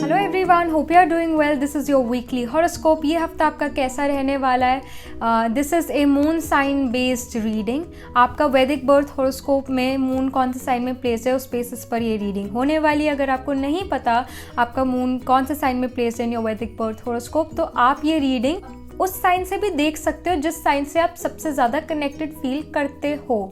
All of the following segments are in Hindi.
Hello everyone, hope you are doing well. This is your weekly horoscope. ये हफ्ता आपका कैसा रहने वाला है? This is a moon sign based reading. आपका वैदिक बर्थ हॉरोस्कोप में मून कौन से साइन में प्लेस है उस बेसिस पर ये रीडिंग होने वाली है। अगर आपको नहीं पता आपका मून कौन से साइन में प्लेस है इन योर वैदिक बर्थ हॉरोस्कोप, तो आप ये रीडिंग उस साइन से भी देख सकते हो जिस साइन से आप सबसे ज़्यादा कनेक्टेड फील करते हो।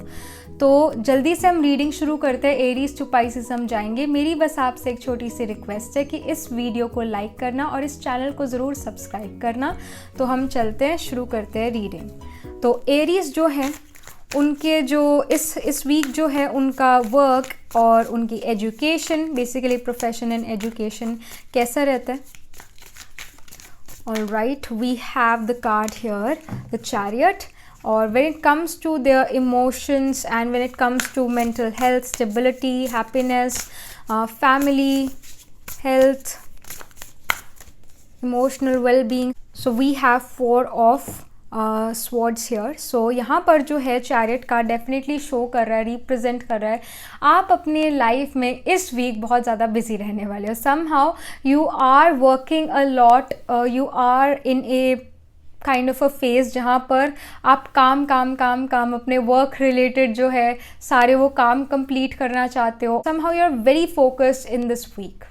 तो जल्दी से हम रीडिंग शुरू करते हैं। एरीज टू पाइसेस हम जाएंगे। मेरी बस आपसे एक छोटी सी रिक्वेस्ट है कि इस वीडियो को लाइक करना और इस चैनल को ज़रूर सब्सक्राइब करना। तो हम चलते हैं, शुरू करते हैं रीडिंग। तो एरीज जो हैं उनके जो इस वीक जो है उनका वर्क और उनकी education, basically profession and education कैसा रहता है। Alright, we have the card here, the Chariot. Or when it comes to their emotions and when it comes to mental health, stability, happiness, family, health, emotional well-being. So we have 4 of swords here. So यहाँ पर जो है चैरियट का डेफिनेटली शो कर रहा है, रिप्रेजेंट कर रहा है आप अपने लाइफ में इस वीक बहुत ज़्यादा बिजी रहने वाले हो। Somehow you are working a lot, you are in a kind of a phase जहाँ पर आप काम अपने वर्क रिलेटेड जो है सारे वो काम कंप्लीट करना चाहते हो। Somehow you are very focused in this week.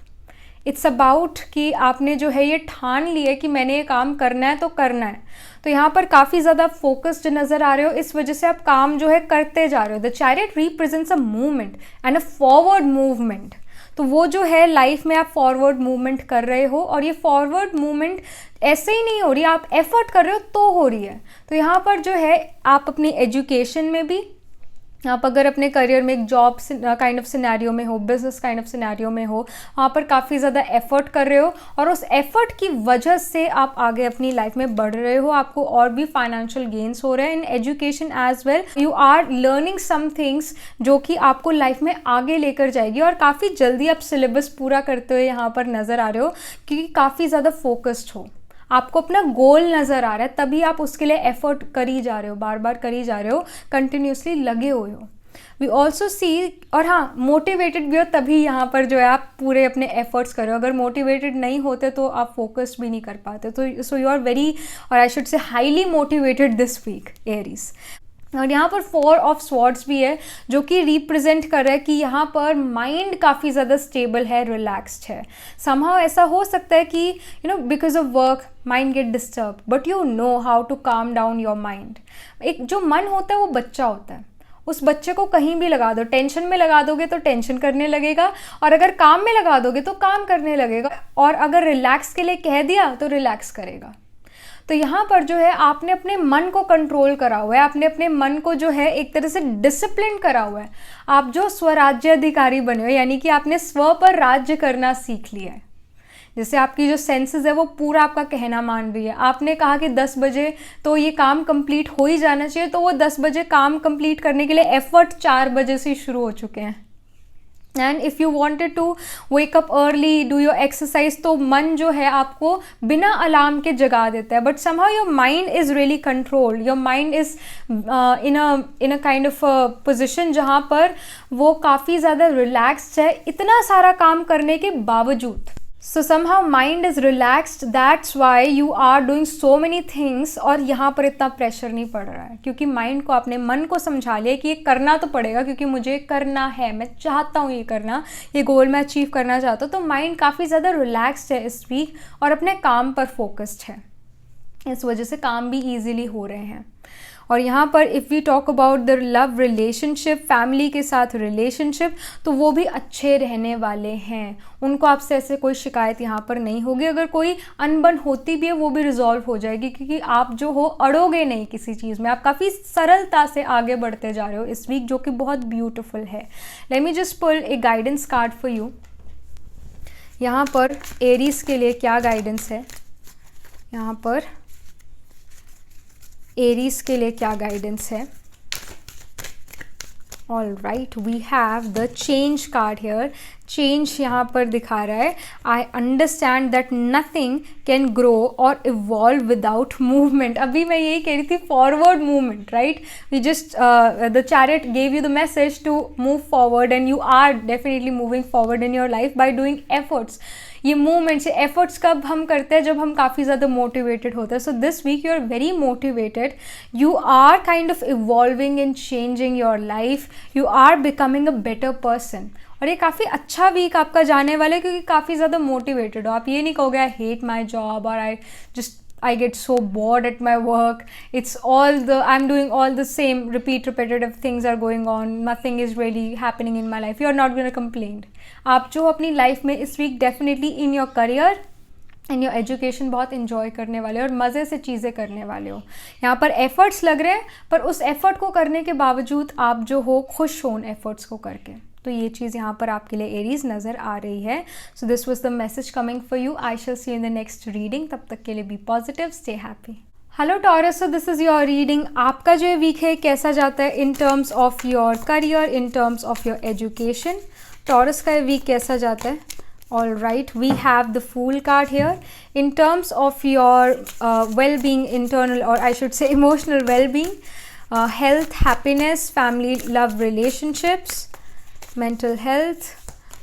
It's about कि आपने जो है ये ठान लिया कि मैंने ये काम करना है तो करना है। तो यहाँ पर काफ़ी ज़्यादा फोकस्ड नज़र आ रहे हो, इस वजह से आप काम जो है करते जा रहे हो। The chariot represents a movement and a forward movement. तो वो जो है लाइफ में आप फॉरवर्ड मूवमेंट कर रहे हो और ये फॉरवर्ड मूवमेंट ऐसे ही नहीं हो रही, आप एफर्ट कर रहे हो तो हो रही है। तो यहाँ पर जो है आप अपनी एजुकेशन में भी, आप अगर अपने करियर में एक जॉब काइंड ऑफ सिनेरियो में हो, बिजनेस काइंड ऑफ सिनेरियो में हो, वहाँ पर काफ़ी ज़्यादा एफर्ट कर रहे हो और उस एफर्ट की वजह से आप आगे अपनी लाइफ में बढ़ रहे हो। आपको और भी फाइनेंशियल गेन्स हो रहे हैं in education as well. You are learning some things जो कि आपको लाइफ में आगे लेकर जाएगी और काफ़ी जल्दी आप सिलेबस पूरा करते हुए यहाँ पर नज़र आ रहे हो क्योंकि काफ़ी ज़्यादा फोकस्ड हो। आपको अपना गोल नज़र आ रहा है, तभी आप उसके लिए एफर्ट करी जा रहे हो, बार बार करी जा रहे हो, कंटिन्यूसली लगे हुए हो। वी ऑल्सो सी, और हाँ, मोटिवेटेड भी हो तभी यहाँ पर जो है आप पूरे अपने एफर्ट्स करो। अगर मोटिवेटेड नहीं होते तो आप फोकस्ड भी नहीं कर पाते। तो सो यू आर वेरी, और I should say highly motivated this week Aries. और यहाँ पर 4 ऑफ स्वॉर्ड्स भी है जो कि रिप्रेजेंट कर रहा है कि यहाँ पर माइंड काफ़ी ज़्यादा स्टेबल है, रिलैक्स्ड है। समहाउ ऐसा हो सकता है कि because of work mind get disturb, but you know how to calm down your mind. एक जो मन होता है वो बच्चा होता है, उस बच्चे को कहीं भी लगा दो, टेंशन में लगा दोगे तो टेंशन करने लगेगा और अगर काम में लगा दोगे तो काम करने लगेगा, और अगर रिलैक्स के लिए कह दिया तो रिलैक्स करेगा। तो यहाँ पर जो है आपने अपने मन को कंट्रोल करा हुआ है, आपने अपने मन को जो है एक तरह से डिसिप्लिन करा हुआ है। आप जो स्वराज्य अधिकारी बने हो, यानी कि आपने स्व पर राज्य करना सीख लिया है। जैसे आपकी जो सेंसेस है वो पूरा आपका कहना मान रही है। आपने कहा कि 10 बजे तो ये काम कंप्लीट हो ही जाना चाहिए, तो वो 10 बजे काम कंप्लीट करने के लिए एफर्ट 4 बजे से शुरू हो चुके हैं। And if you wanted to wake up early, do your exercise, तो मन जो है आपको बिना अलार्म के जगा देता है। But somehow your mind is really controlled, your mind is in a kind of position जहाँ पर वो काफ़ी ज़्यादा रिलैक्स्ड है इतना सारा काम करने के बावजूद। So somehow mind is relaxed, that's why you are doing so many things और यहाँ पर इतना प्रेशर नहीं पड़ रहा है क्योंकि माइंड को, अपने मन को समझा लिया कि ये करना तो पड़ेगा क्योंकि मुझे करना है, मैं चाहता हूँ ये करना, ये गोल मैं अचीव करना चाहता हूँ। तो माइंड काफ़ी ज़्यादा रिलैक्स्ड है इस वीक और अपने काम पर फोकस्ड है, इस वजह से काम भी ईजिली हो रहे हैं। और यहाँ पर if we talk about the love relationship, family के साथ रिलेशनशिप, तो वो भी अच्छे रहने वाले हैं। उनको आपसे ऐसे कोई शिकायत यहाँ पर नहीं होगी। अगर कोई अनबन होती भी है वो भी रिजॉल्व हो जाएगी क्योंकि आप जो हो अड़ोगे नहीं किसी चीज़ में, आप काफ़ी सरलता से आगे बढ़ते जा रहे हो इस वीक, जो कि बहुत ब्यूटिफुल है। Let me just pull a guidance card for you. यहाँ पर एरीज के लिए क्या गाइडेंस है, यहाँ पर एरीज के लिए क्या गाइडेंस है। All right, we have the change card here. Change यहाँ पर दिखा रहा है। I understand that nothing can grow और इवॉल्व विदाउट मूवमेंट। अभी मैं यही कह रही थी, forward movement, right? We just the chariot gave you the message to move forward and you are definitely moving forward in your life by doing efforts. ये मूवमेंट्स, एफर्ट्स कब हम करते हैं? जब हम काफ़ी ज़्यादा मोटिवेटेड होते हैं। So this week you are very motivated, you are kind of evolving and changing your life, you are becoming a better person. और ये काफ़ी अच्छा वीक आपका जाने वाला है क्योंकि काफ़ी ज़्यादा मोटिवेटेड हो। आप ये नहीं कहोगे आई हेट माई जॉब और I get so bored at my work. I'm doing all the same repetitive things are going on. Nothing is really happening in my life. You are not going to complain. आप जो अपनी लाइफ में इस week definitely in your career, in your education बहुत इंजॉय करने वाले हो और मज़े से चीज़ें करने वाले हो। यहाँ पर एफर्ट्स लग रहे हैं, पर उस एफर्ट को करने के बावजूद आप जो हो खुश हो उन एफर्ट्स को करके। तो ये चीज़ यहाँ पर आपके लिए एरीज नज़र आ रही है। So this was the message coming for you. I shall see you in the next reading. तब तक के लिए be positive, stay happy. Hello Taurus, so this is your reading. आपका जो वीक है कैसा जाता है in terms of your career, in terms of your education? Taurus का वीक कैसा जाता है? All right, we have the Fool card here. In terms of your well-being, internal, or I should say emotional well-being, health, happiness, family, love, relationships, mental health,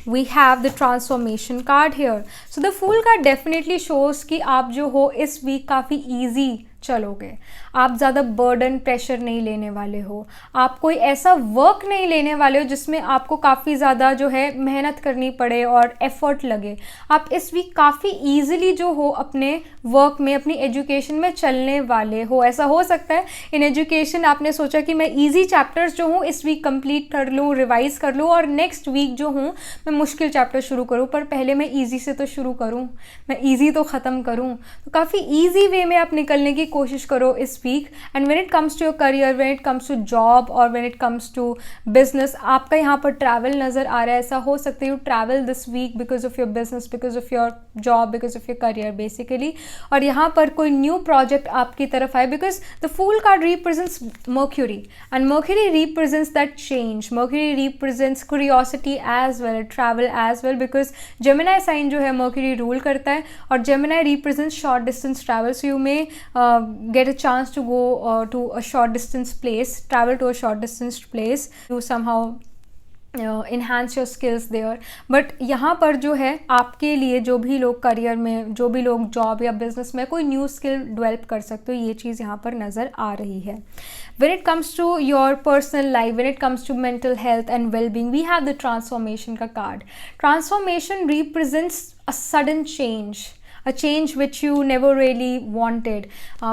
we have the transformation card here. So the Fool card definitely shows कि आप जो हो इस वीक काफ़ी easy चलोगे। आप ज़्यादा बर्डन, प्रेशर नहीं लेने वाले हो। आप कोई ऐसा वर्क नहीं लेने वाले हो जिसमें आपको काफ़ी ज़्यादा जो है मेहनत करनी पड़े और एफर्ट लगे। आप इस वीक काफ़ी ईजिली जो हो अपने वर्क में, अपनी एजुकेशन में चलने वाले हो। ऐसा हो सकता है इन एजुकेशन आपने सोचा कि मैं ईजी चैप्टर्स जो हूँ इस वीक कंप्लीट कर लूँ, रिवाइज़ कर लूँ और नेक्स्ट वीक जो हूँ मैं मुश्किल चैप्टर शुरू करूँ, पर पहले मैं ईजी से तो शुरू करूँ, मैं ईजी तो ख़त्म करूँ। तो काफ़ी ईजी वे में आप निकलने की कोशिश करो इस week. And when it comes to your career, when it comes to job और when it comes to business, आपका यहाँ पर ट्रैवल नज़र आ रहा है। ऐसा हो सकता है you travel this week because of your business, because of your job, because of your career basically. और यहाँ पर कोई न्यू प्रोजेक्ट आपकी तरफ आए, because the fool card represents Mercury and Mercury represents that change. Mercury represents curiosity as well, travel as well, because Gemini sign जो है मर्क्यूरी रूल करता है और Gemini represents short distance travel. So you may get a chance to go to a short distance place, travel to a short distance place to somehow enhance your skills there. But यहाँ पर जो है आपके लिए जो भी लोग करियर में, जो भी लोग जॉब या बिजनेस में कोई न्यू स्किल डेवलप कर सकते हो, ये चीज़ यहाँ पर नज़र आ रही है। When it comes to your personal life, when it comes to mental health and well-being, we have the transformation का card. Transformation represents a sudden change, a change which you never really wanted,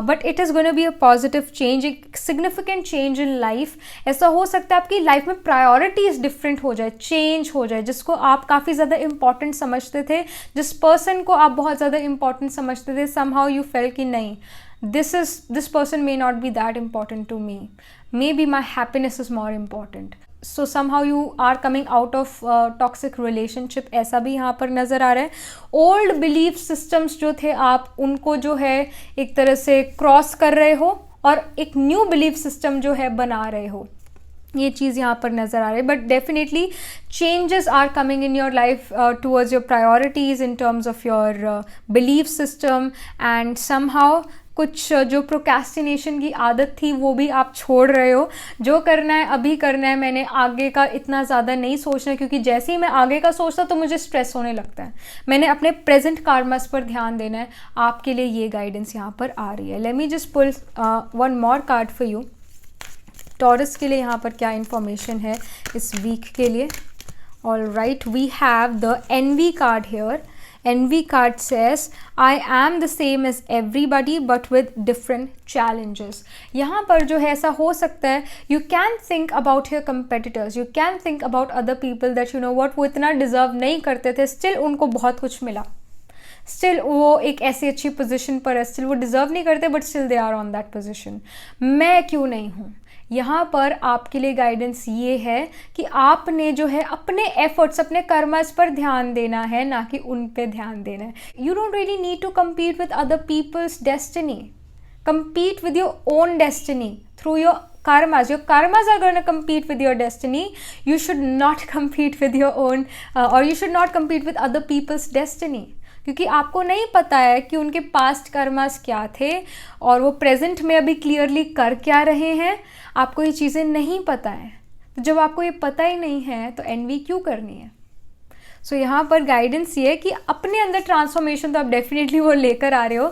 but it is going to be a positive change, एक significant change in life। ऐसा हो सकता है आपकी लाइफ में प्रायोरिटीज़ डिफरेंट हो जाए, चेंज हो जाए। जिसको आप काफ़ी ज़्यादा इंपॉर्टेंट समझते थे, जिस पर्सन को आप बहुत ज़्यादा इंपॉर्टेंट समझते थे, somehow you felt कि नहीं, this person may not be that important to me, maybe my happiness is more important. So somehow you are coming out of toxic relationship, ऐसा भी यहाँ पर नज़र आ रहा है। ओल्ड बिलीफ सिस्टम्स जो थे आप उनको जो है एक तरह से क्रॉस कर रहे हो और एक न्यू बिलीफ सिस्टम जो है बना रहे हो, ये चीज़ यहाँ पर नज़र आ रही है। But definitely changes are coming in your life towards your priorities in terms of your belief system and somehow कुछ जो प्रोक्रेस्टिनेशन की आदत थी वो भी आप छोड़ रहे हो। जो करना है अभी करना है, मैंने आगे का इतना ज़्यादा नहीं सोचना है, क्योंकि जैसे ही मैं आगे का सोचता तो मुझे स्ट्रेस होने लगता है। मैंने अपने प्रेजेंट कार्मास पर ध्यान देना है। आपके लिए ये गाइडेंस यहाँ पर आ रही है। Let me just pull one more card for you. Taurus के लिए यहाँ पर क्या इन्फॉर्मेशन है इस वीक के लिए? All right, we have the envy card here. Envy card says, I am the same as everybody but with different challenges. यहाँ पर जो है ऐसा हो सकता है, you can think about your competitors, you can think about other people that you know what, वो इतना डिज़र्व नहीं करते थे, still उनको बहुत कुछ मिला, स्टिल वो एक ऐसी अच्छी पोजीशन पर है, स्टिल वो डिज़र्व नहीं करते but still they are on that position. मैं क्यों नहीं हूँ? यहाँ पर आपके लिए गाइडेंस ये है कि आपने जो है अपने एफर्ट्स, अपने कर्मस पर ध्यान देना है, ना कि उन पे ध्यान देना है। You don't really need to compete with other people's destiny. Compete with your own destiny through your karmas. Your karmas are going to compete with your destiny. You should not compete with your own or you should not compete with other people's destiny. क्योंकि आपको नहीं पता है कि उनके पास्ट कर्मास क्या थे और वो प्रेजेंट में अभी क्लियरली कर क्या रहे हैं. आपको ये चीज़ें नहीं पता है. तो जब आपको ये पता ही नहीं है तो एनवी क्यों करनी है. सो यहाँ पर गाइडेंस ये है कि अपने अंदर ट्रांसफॉर्मेशन तो आप डेफिनेटली वो लेकर आ रहे हो,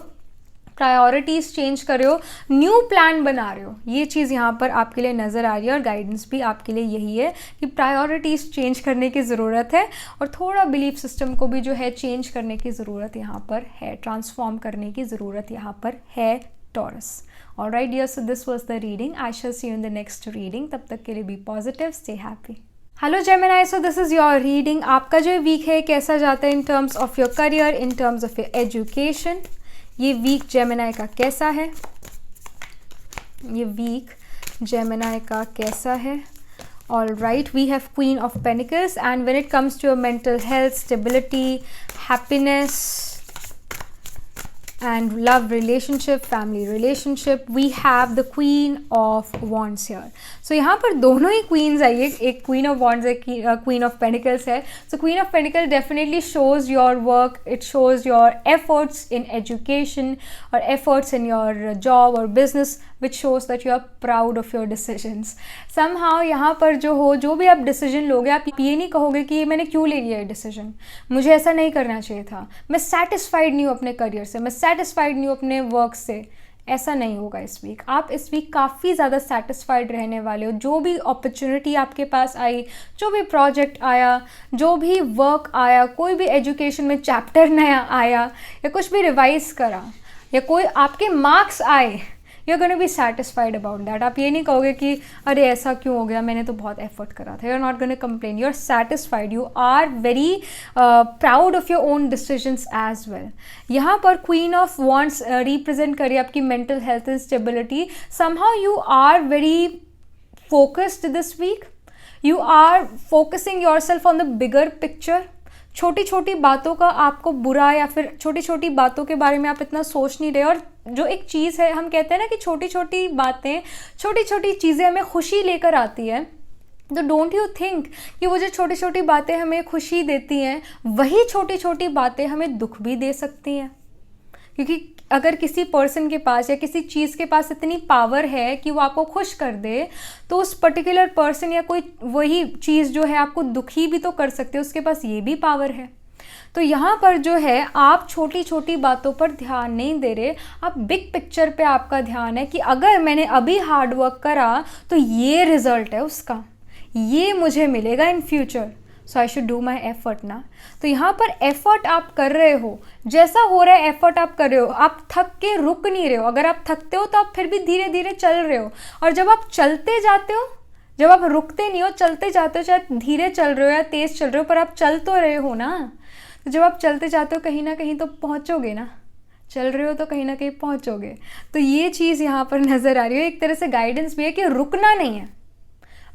प्रायोरिटीज़ चेंज कर रहे हो, न्यू प्लान बना रहे हो. ये चीज़ यहाँ पर आपके लिए नज़र आ रही है और गाइडेंस भी आपके लिए यही है कि प्रायोरिटीज़ चेंज करने की ज़रूरत है और थोड़ा बिलीफ सिस्टम को भी जो है चेंज करने की ज़रूरत यहाँ पर है, ट्रांसफॉर्म करने की ज़रूरत यहाँ पर है Taurus. Alright dear, so this was the reading. I shall see you in the next reading. तब तक के लिए be positive, stay happy. Hello Gemini, so this is your reading. आपका जो वीक है कैसा जाता है in terms of your career, in terms of your education. ये वीक जेमिनी का कैसा है? ये वीक जेमिनी का कैसा है? All right, we have queen of pentacles and when it comes to your mental health, stability, happiness and love relationship, family relationship, we have the queen of wands here. So यहाँ पर दोनों ही queens आई है, एक queen of wands एक queen of pentacles है. So queen of pentacles definitely shows your work, it shows your efforts in education or efforts in your job or business, which shows that you are proud of your decisions. Somehow यहाँ पर जो भी आप decision लोगे, आप ये नहीं कहोगे कि मैंने क्यों ले लिया ये decision, मुझे ऐसा नहीं करना चाहिए था, मैं satisfied नहीं हूँ अपने career से, मैं satisfied नहीं हूँ अपने work से. ऐसा नहीं होगा इस वीक. आप इस वीक काफ़ी ज़्यादा satisfied रहने वाले हो. जो भी opportunity आपके पास आई, जो भी project आया, जो भी work आया, कोई भी education में chapter नया आया या कुछ भी revise करा या कोई आपके marks आए, you are gonna be satisfied about that. आप ये नहीं कहोगे कि अरे ऐसा क्यों हो गया, मैंने तो बहुत एफर्ट करा था. You are not gonna complain, you are satisfied, you are very proud of your own decisions as well. यहाँ पर क्वीन ऑफ वॉन्ड्स रिप्रेजेंट करिए आपकी mental health and stability. Somehow you are very focused this week, you are focusing yourself on the bigger picture. छोटी छोटी बातों का आपको बुरा या फिर छोटी छोटी बातों के बारे में आप इतना सोच नहीं रहे. और जो एक चीज़ है, हम कहते हैं ना कि छोटी छोटी बातें, छोटी छोटी चीज़ें हमें खुशी लेकर आती है. तो डोंट यू थिंक कि वो जो छोटी छोटी बातें हमें खुशी देती हैं, वही छोटी छोटी बातें हमें दुख भी दे सकती हैं. क्योंकि अगर किसी पर्सन के पास या किसी चीज़ के पास इतनी पावर है कि वो आपको खुश कर दे, तो उस पर्टिकुलर पर्सन या कोई वही चीज़ जो है आपको दुखी भी तो कर सकते हो, उसके पास ये भी पावर है. तो यहाँ पर जो है आप छोटी छोटी बातों पर ध्यान नहीं दे रहे, आप बिग पिक्चर पे आपका ध्यान है कि अगर मैंने अभी हार्ड वर्क करा तो ये रिजल्ट है उसका, ये मुझे मिलेगा in future, so I should do my effort ना. तो यहाँ पर एफर्ट आप कर रहे हो, जैसा हो रहा है एफर्ट आप कर रहे हो, आप थक के रुक नहीं रहे हो. अगर आप थकते हो तो आप फिर भी धीरे धीरे चल रहे हो. और जब आप चलते जाते हो, जब आप रुकते नहीं हो, चलते जाते हो, चाहे धीरे चल रहे हो या तेज़ चल रहे हो, पर आप चल तो रहे हो ना. तो जब आप चलते जाते हो कहीं ना कहीं तो पहुँचोगे ना, चल रहे हो तो कहीं ना कहीं पहुँचोगे. तो ये चीज़ यहाँ पर नज़र आ रही है. एक तरह से गाइडेंस भी है कि रुकना नहीं है,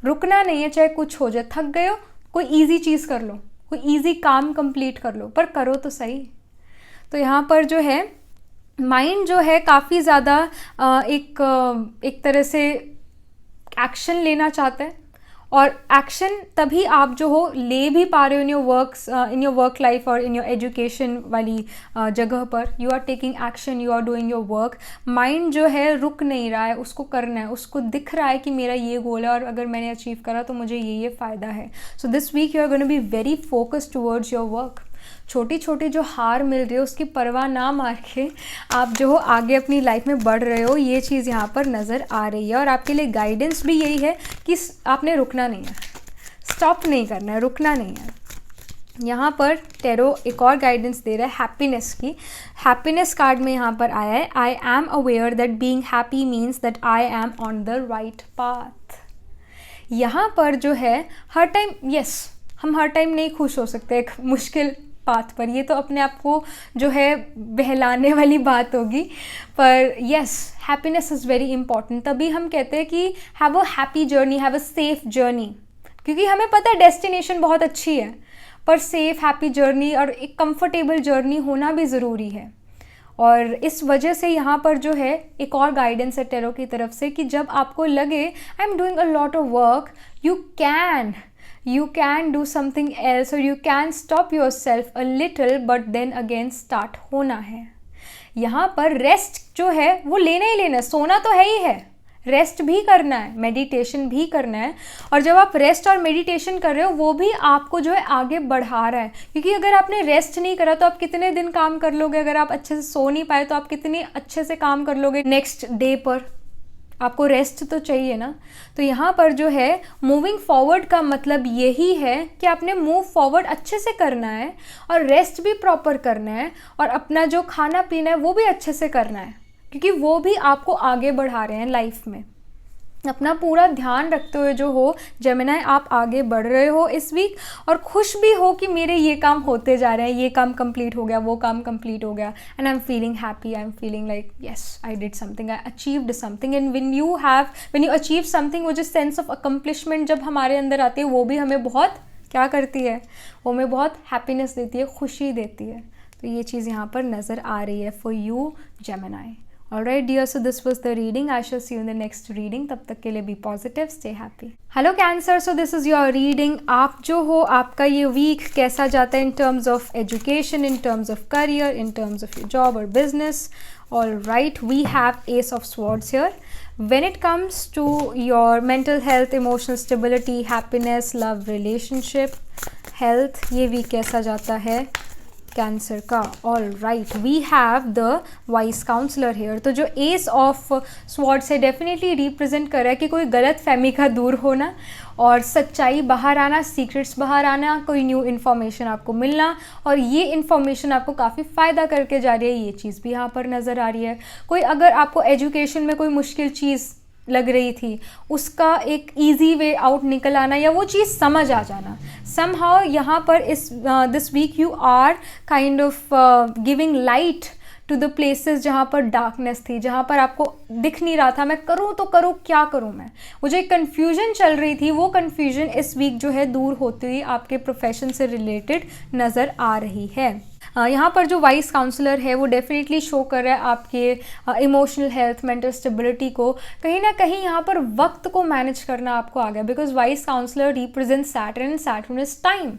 रुकना नहीं है. चाहे कुछ हो जाए, थक गए हो, कोई इजी चीज़ कर लो, कोई इजी काम कंप्लीट कर लो, पर करो तो सही. तो यहाँ पर जो है माइंड जो है काफ़ी ज़्यादा एक तरह से एक्शन लेना चाहता है. और एक्शन तभी आप जो हो ले भी पा रहे हो इन योर वर्क लाइफ और इन योर एजुकेशन वाली जगह पर. You are taking action, you are doing your work. Mind जो है रुक नहीं रहा है, उसको करना है, उसको दिख रहा है कि मेरा ये गोल है और अगर मैंने अचीव करा तो मुझे ये फ़ायदा है. So this week you are gonna be very focused towards your work. छोटी छोटी जो हार मिल रही है उसकी परवाह ना मार के आप जो हो आगे अपनी लाइफ में बढ़ रहे हो, ये चीज़ यहाँ पर नज़र आ रही है. और आपके लिए गाइडेंस भी यही है कि आपने रुकना नहीं है, स्टॉप नहीं करना है, रुकना नहीं है. यहाँ पर टेरो एक और गाइडेंस दे रहा है हैप्पीनेस की. हैप्पीनेस कार्ड में यहाँ पर आया है, I am aware that being happy means that I M on the right path. यहाँ पर जो है हर टाइम, यस, हम हर टाइम नहीं खुश हो सकते एक मुश्किल पाथ पर. ये तो अपने आप को जो है बहलाने वाली बात होगी, पर yes, happiness is very important. तभी हम कहते हैं कि have a happy journey, have a safe journey. क्योंकि हमें पता है डेस्टिनेशन बहुत अच्छी है, पर सेफ हैप्पी जर्नी और एक कंफर्टेबल जर्नी होना भी ज़रूरी है. और इस वजह से यहाँ पर जो है एक और गाइडेंस है टैरो की तरफ से कि जब आपको लगे I am doing a lot of work, you can do something else or you can stop yourself a little but then again start होना है। यहाँ पर रेस्ट जो है वो लेना ही लेना है, सोना तो है ही है, रेस्ट भी करना है, मेडिटेशन भी करना है। और जब आप रेस्ट और मेडिटेशन कर रहे हो वो भी आपको जो है आगे बढ़ा रहा है, क्योंकि अगर आपने रेस्ट नहीं करा तो आप कितने दिन काम कर लोगे, अगर आप अच्छे से सो नहीं पाए तो आप कितने अच्छे से काम कर लोगे नेक्स्ट डे पर, आपको रेस्ट तो चाहिए ना। तो यहाँ पर जो है मूविंग फॉरवर्ड का मतलब यही है कि आपने मूव फॉरवर्ड अच्छे से करना है और रेस्ट भी प्रॉपर करना है और अपना जो खाना पीना है वो भी अच्छे से करना है, क्योंकि वो भी आपको आगे बढ़ा रहे हैं लाइफ में। अपना पूरा ध्यान रखते हुए जो हो जेमिनी आप आगे बढ़ रहे हो इस वीक, और खुश भी हो कि मेरे ये काम होते जा रहे हैं, ये काम कंप्लीट हो गया, वो काम कंप्लीट हो गया, and I am feeling happy, I am feeling like yes I did something, I achieved something. And when you achieve something, वो जो सेंस ऑफ अकम्पलिशमेंट जब हमारे अंदर आती है वो भी हमें बहुत क्या करती है, वो हमें बहुत हैप्पीनेस देती है, खुशी देती है। तो ये चीज़ यहाँ पर नज़र आ रही है for you Gemini. Alright dear, so this was the reading. I shall see you in the next reading. तब तक के लिए be positive, stay happy. Hello Cancer, so this is your reading. आप जो हो आपका ये वीक कैसा जाता है in terms of education, in terms of career, in terms of your job or business. Alright, we have Ace of Swords here. When it comes to your mental health, emotional stability, happiness, love, relationship, health, ये वीक कैसा जाता है कैंसर का। All right, we have the wise counsellor here. तो जो एस ऑफ स्वॉर्ड्स है डेफिनेटली रिप्रेजेंट कर रहा है कि कोई गलत फहमी का दूर होना और सच्चाई बाहर आना, सीक्रेट्स बाहर आना, कोई न्यू इन्फॉर्मेशन आपको मिलना, और ये इन्फॉर्मेशन आपको काफ़ी फ़ायदा करके जा रही है, ये चीज़ भी यहाँ पर नज़र आ रही है। कोई अगर आपको एजुकेशन में कोई मुश्किल चीज़ लग रही थी उसका एक इजी वे आउट निकल आना या वो चीज़ समझ आ जाना समहाउ, यहाँ पर इस this week you are kind of giving light to the places जहाँ पर डार्कनेस थी, जहाँ पर आपको दिख नहीं रहा था मैं करूँ तो करूँ क्या करूँ मैं, वो जो एक कन्फ्यूजन चल रही थी वो कन्फ्यूजन इस वीक जो है दूर होती हुई आपके प्रोफेशन से रिलेटेड नज़र आ रही है। यहाँ पर जो वाइस काउंसलर है वो डेफिनेटली शो कर रहा है आपके इमोशनल हेल्थ, मेंटल स्टेबिलिटी को। कहीं ना कहीं यहाँ पर वक्त को मैनेज करना आपको आ गया, because wise counsellor represent Saturn and Saturn is time.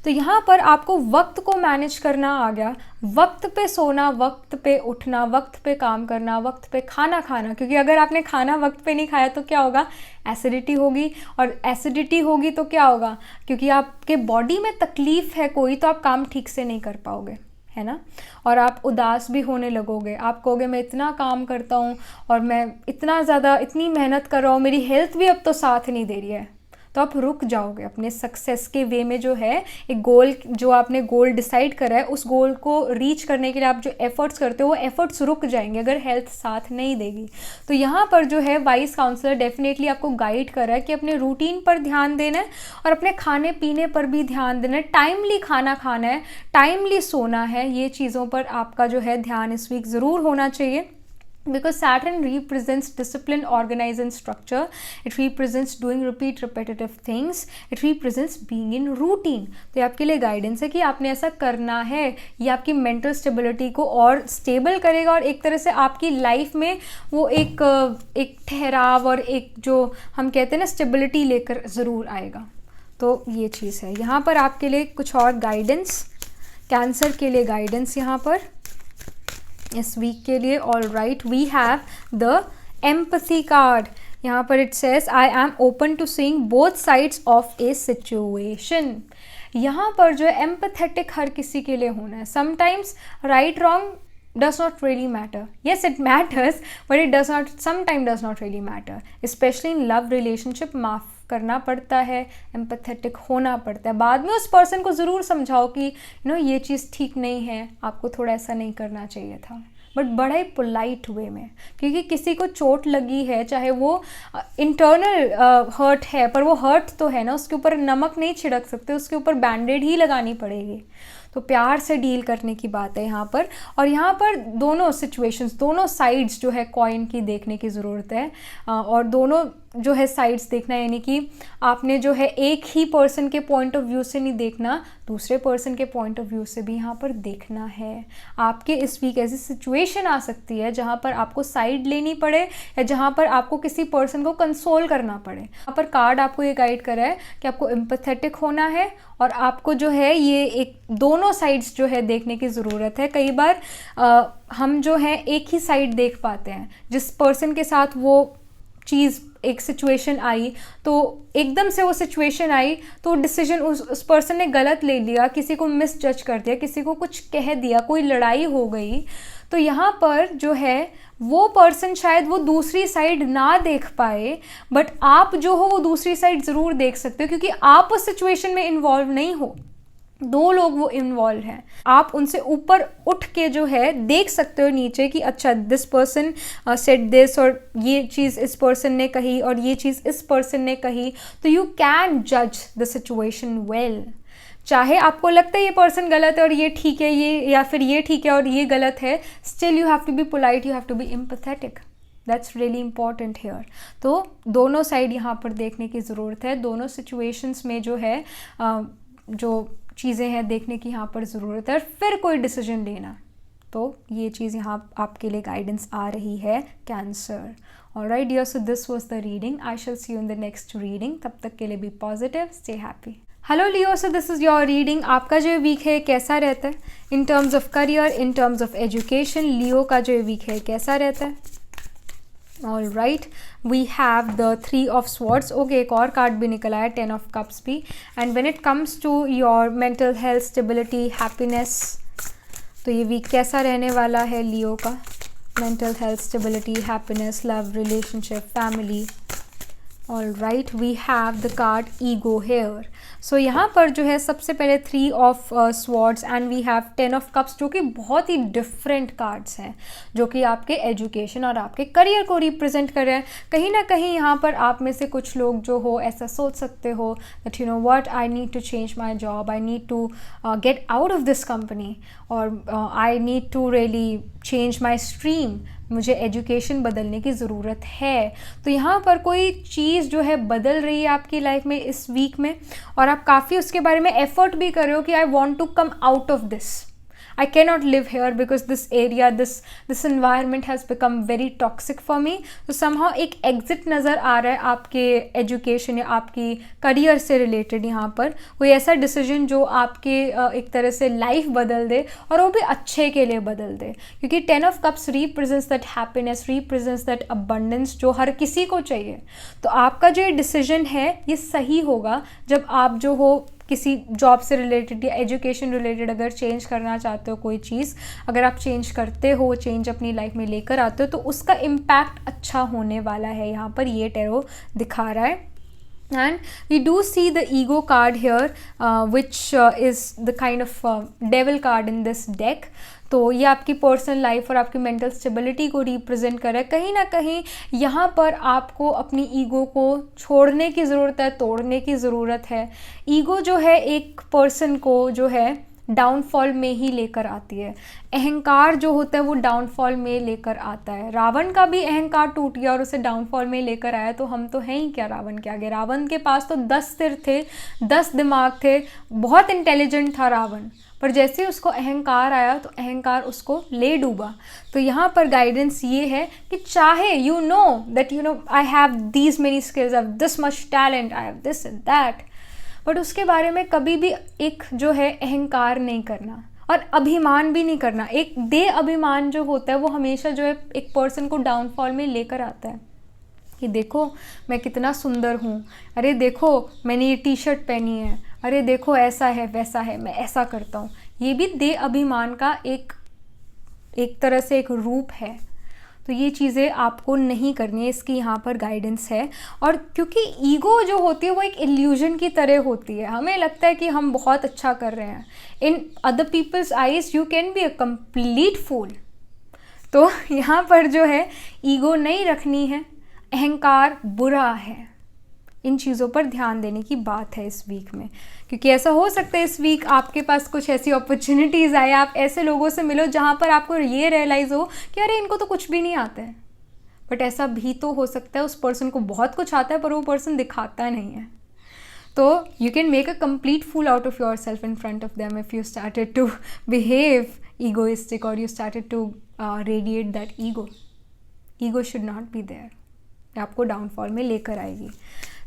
तो यहाँ पर आपको वक्त को मैनेज करना आ गया, वक्त पे सोना, वक्त पे उठना, वक्त पे काम करना, वक्त पे खाना खाना, क्योंकि अगर आपने खाना वक्त पे नहीं खाया तो क्या होगा, एसिडिटी होगी, और एसिडिटी होगी तो क्या होगा, क्योंकि आपके बॉडी में तकलीफ़ है कोई तो आप काम ठीक से नहीं कर पाओगे, है ना। और आप उदास भी होने लगोगे, आप कहोगे मैं इतना काम करता हूँ और मैं इतना ज़्यादा इतनी मेहनत कर रहा हूँ, मेरी हेल्थ भी अब तो साथ नहीं दे रही है, तो आप रुक जाओगे अपने सक्सेस के वे में। जो है एक गोल, जो आपने गोल डिसाइड करा है उस गोल को रीच करने के लिए आप जो एफर्ट्स करते हो वो एफर्ट्स रुक जाएंगे अगर हेल्थ साथ नहीं देगी। तो यहाँ पर जो है वाइस काउंसलर डेफिनेटली आपको गाइड कर रहा है कि अपने रूटीन पर ध्यान देना है और अपने खाने पीने पर भी ध्यान देना है, टाइमली खाना खाना है, टाइमली सोना है, ये चीज़ों पर आपका जो है ध्यान इस वीक ज़रूर होना चाहिए। Because Saturn represents discipline, organized structure. It represents doing repetitive things. It represents being in routine. तो ये आपके लिए गाइडेंस है कि आपने ऐसा करना है। ये आपकी मेंटल स्टेबिलिटी को और स्टेबल करेगा और एक तरह से आपकी लाइफ में वो एक ठहराव और एक जो हम कहते हैं ना स्टेबिलिटी लेकर ज़रूर आएगा। तो ये चीज़ है यहाँ पर आपके लिए कुछ और गाइडेंस, कैंसर के लिए गाइडेंस यहाँ पर इस वीक के लिए। All right, we have the empathy card. यहाँ पर it says I am open to seeing both sides of a situation. यहाँ पर जो एम्पथेटिक हर किसी के लिए होना है। Sometimes right wrong does not really matter. Yes, it matters, but it sometimes does not really matter. Especially in love relationship, माफ़ करना पड़ता है, एम्पैथेटिक होना पड़ता है। बाद में उस पर्सन को ज़रूर समझाओ कि ये चीज़ ठीक नहीं है, आपको थोड़ा ऐसा नहीं करना चाहिए था, बट बड़ा ही पोलाइट वे में, क्योंकि किसी को चोट लगी है, चाहे वो इंटरनल हर्ट है, पर वो हर्ट तो है ना, उसके ऊपर नमक नहीं छिड़क सकते, उसके ऊपर बैंडेड ही लगानी पड़ेगी। तो प्यार से डील करने की बात है यहाँ पर। और यहाँ पर दोनों सिचुएशंस, दोनों साइड्स जो है कॉइन की देखने की ज़रूरत है। और दोनों जो है साइड्स देखना, यानी कि आपने जो है एक ही पर्सन के पॉइंट ऑफ व्यू से नहीं देखना, दूसरे पर्सन के पॉइंट ऑफ व्यू से भी यहाँ पर देखना है। आपके इस वीक ऐसी सिचुएशन आ सकती है जहाँ पर आपको साइड लेनी पड़े या जहाँ पर आपको किसी पर्सन को कंसोल करना पड़े। यहाँ पर कार्ड आपको ये गाइड कर रहा है कि आपको एम्पैथेटिक होना है और आपको जो है ये एक दोनों साइड्स जो है देखने की ज़रूरत है। कई बार हम जो है एक ही साइड देख पाते हैं, जिस पर्सन के साथ वो चीज़ एक सिचुएशन आई तो एकदम से वो सिचुएशन आई तो डिसीजन उस पर्सन ने गलत ले लिया, किसी को मिस जज कर दिया, किसी को कुछ कह दिया, कोई लड़ाई हो गई। तो यहाँ पर जो है वो पर्सन शायद वो दूसरी साइड ना देख पाए, बट आप जो हो वो दूसरी साइड ज़रूर देख सकते हो, क्योंकि आप उस सिचुएशन में इन्वॉल्व नहीं हो, दो लोग वो इन्वॉल्व हैं। आप उनसे ऊपर उठ के जो है देख सकते हो नीचे कि अच्छा दिस पर्सन सेड दिस, और ये चीज़ इस पर्सन ने कही और ये चीज़ इस पर्सन ने कही। तो यू कैन जज द सिचुएशन वेल। चाहे आपको लगता है ये पर्सन गलत है और ये ठीक है, ये या फिर ये ठीक है और ये गलत है, still you have to be polite, you have to be empathetic. That's really important here. तो दोनों साइड यहाँ पर देखने की ज़रूरत है, दोनों सिचुएशंस में जो है जो चीज़ें हैं देखने की यहाँ पर ज़रूरत है, फिर कोई डिसीजन लेना। तो ये चीज़ यहाँ आपके लिए गाइडेंस आ रही है Cancer. Alright dear, so this was the reading. I shall see you in the next reading. तब तक के लिए be positive, stay happy. Hello Leo, so this is your reading. आपका जो वीक है कैसा रहता है in terms of career, in terms of education? Leo का जो वीक है कैसा रहता है? All right, we have the 3 of swords. Okay, एक और कार्ड भी निकला है, 10 ऑफ कप्स भी। And when it comes to your mental health, stability, happiness, तो ये वीक कैसा रहने वाला है लियो का? Mental health, stability, happiness, love, relationship, family. All right, we have the card ego here. So यहाँ पर जो है सबसे पहले 3 of swords and we have 10 of cups, जो कि बहुत ही डिफरेंट कार्ड्स हैं, जो कि आपके एजुकेशन और आपके करियर को रिप्रेजेंट कर रहे हैं। कहीं ना कहीं यहाँ पर आप में से कुछ लोग जो हो ऐसा सोच सकते हो that you know what, I need to change my job, I need to get out of this company, और I need to really change my stream, मुझे एजुकेशन बदलने की ज़रूरत है। तो यहाँ पर कोई चीज़ जो है बदल रही है आपकी लाइफ में इस वीक में, और आप काफ़ी उसके बारे में एफर्ट भी कर रहे हो कि I want to come out of this, I cannot live here because this area, this environment has become very toxic for me. तो somehow एक exit नज़र आ रहा है आपके education या आपकी career से related। यहाँ पर कोई ऐसा decision जो आपके एक तरह से life बदल दे, और वो भी अच्छे के लिए बदल दे, क्योंकि 10 of cups represents that happiness, represents that abundance जो हर किसी को चाहिए। तो आपका जो ये decision है ये सही होगा जब आप जो हो किसी जॉब से रिलेटेड या एजुकेशन रिलेटेड अगर चेंज करना चाहते हो, कोई चीज़ अगर आप चेंज करते हो, चेंज अपनी लाइफ में लेकर आते हो, तो उसका इम्पैक्ट अच्छा होने वाला है। यहाँ पर ये टैरो दिखा रहा है। And we do see the ego card here, which is the kind of devil card in this deck. तो ये आपकी पर्सनल लाइफ और आपकी मेंटल स्टेबिलिटी को रिप्रेजेंट कर रहा है। कहीं ना कहीं यहाँ पर आपको अपनी ईगो को छोड़ने की ज़रूरत है, तोड़ने की ज़रूरत है। ईगो जो है एक पर्सन को जो है डाउनफॉल में ही लेकर आती है। अहंकार जो होता है वो डाउनफॉल में लेकर आता है। रावण का भी अहंकार टूट गया और उसे डाउनफॉल में लेकर आया, तो हम तो हैं ही क्या रावण के आगे। रावण के पास तो 10 सिर थे, 10 दिमाग थे, बहुत इंटेलिजेंट था रावण, पर जैसे ही उसको अहंकार आया तो अहंकार उसको ले डूबा। तो यहाँ पर गाइडेंस ये है कि चाहे you know that you no I have these many skills, I have this much talent, I have this and that, but उसके बारे में कभी भी एक जो है अहंकार नहीं करना और अभिमान भी नहीं करना। एक दे अभिमान जो होता है वो हमेशा जो है एक पर्सन को डाउनफॉल में लेकर आता है कि देखो मैं कितना सुंदर हूँ, अरे देखो मैंने ये टी शर्ट पहनी है, अरे देखो ऐसा है वैसा है, मैं ऐसा करता हूँ। ये भी दे अभिमान का एक तरह से एक रूप है। तो ये चीज़ें आपको नहीं करनी है, इसकी यहाँ पर गाइडेंस है। और क्योंकि ईगो जो होती है वो एक इल्यूजन की तरह होती है, हमें लगता है कि हम बहुत अच्छा कर रहे हैं। In other people's eyes you can be a complete fool. तो यहाँ पर जो है ईगो नहीं रखनी है, अहंकार बुरा है, इन चीज़ों पर ध्यान देने की बात है इस वीक में, क्योंकि ऐसा हो सकता है इस वीक आपके पास कुछ ऐसी अपॉर्चुनिटीज़ आए, आप ऐसे लोगों से मिलो जहाँ पर आपको ये रियलाइज़ हो कि अरे इनको तो कुछ भी नहीं आता है। बट ऐसा भी तो हो सकता है उस पर्सन को बहुत कुछ आता है पर वो पर्सन दिखाता नहीं है। तो you can make a complete fool out of yourself in front of them if you started to behave egoistic और you started to radiate that ego. Ego should not be there, आपको डाउनफॉल में लेकर आएगी।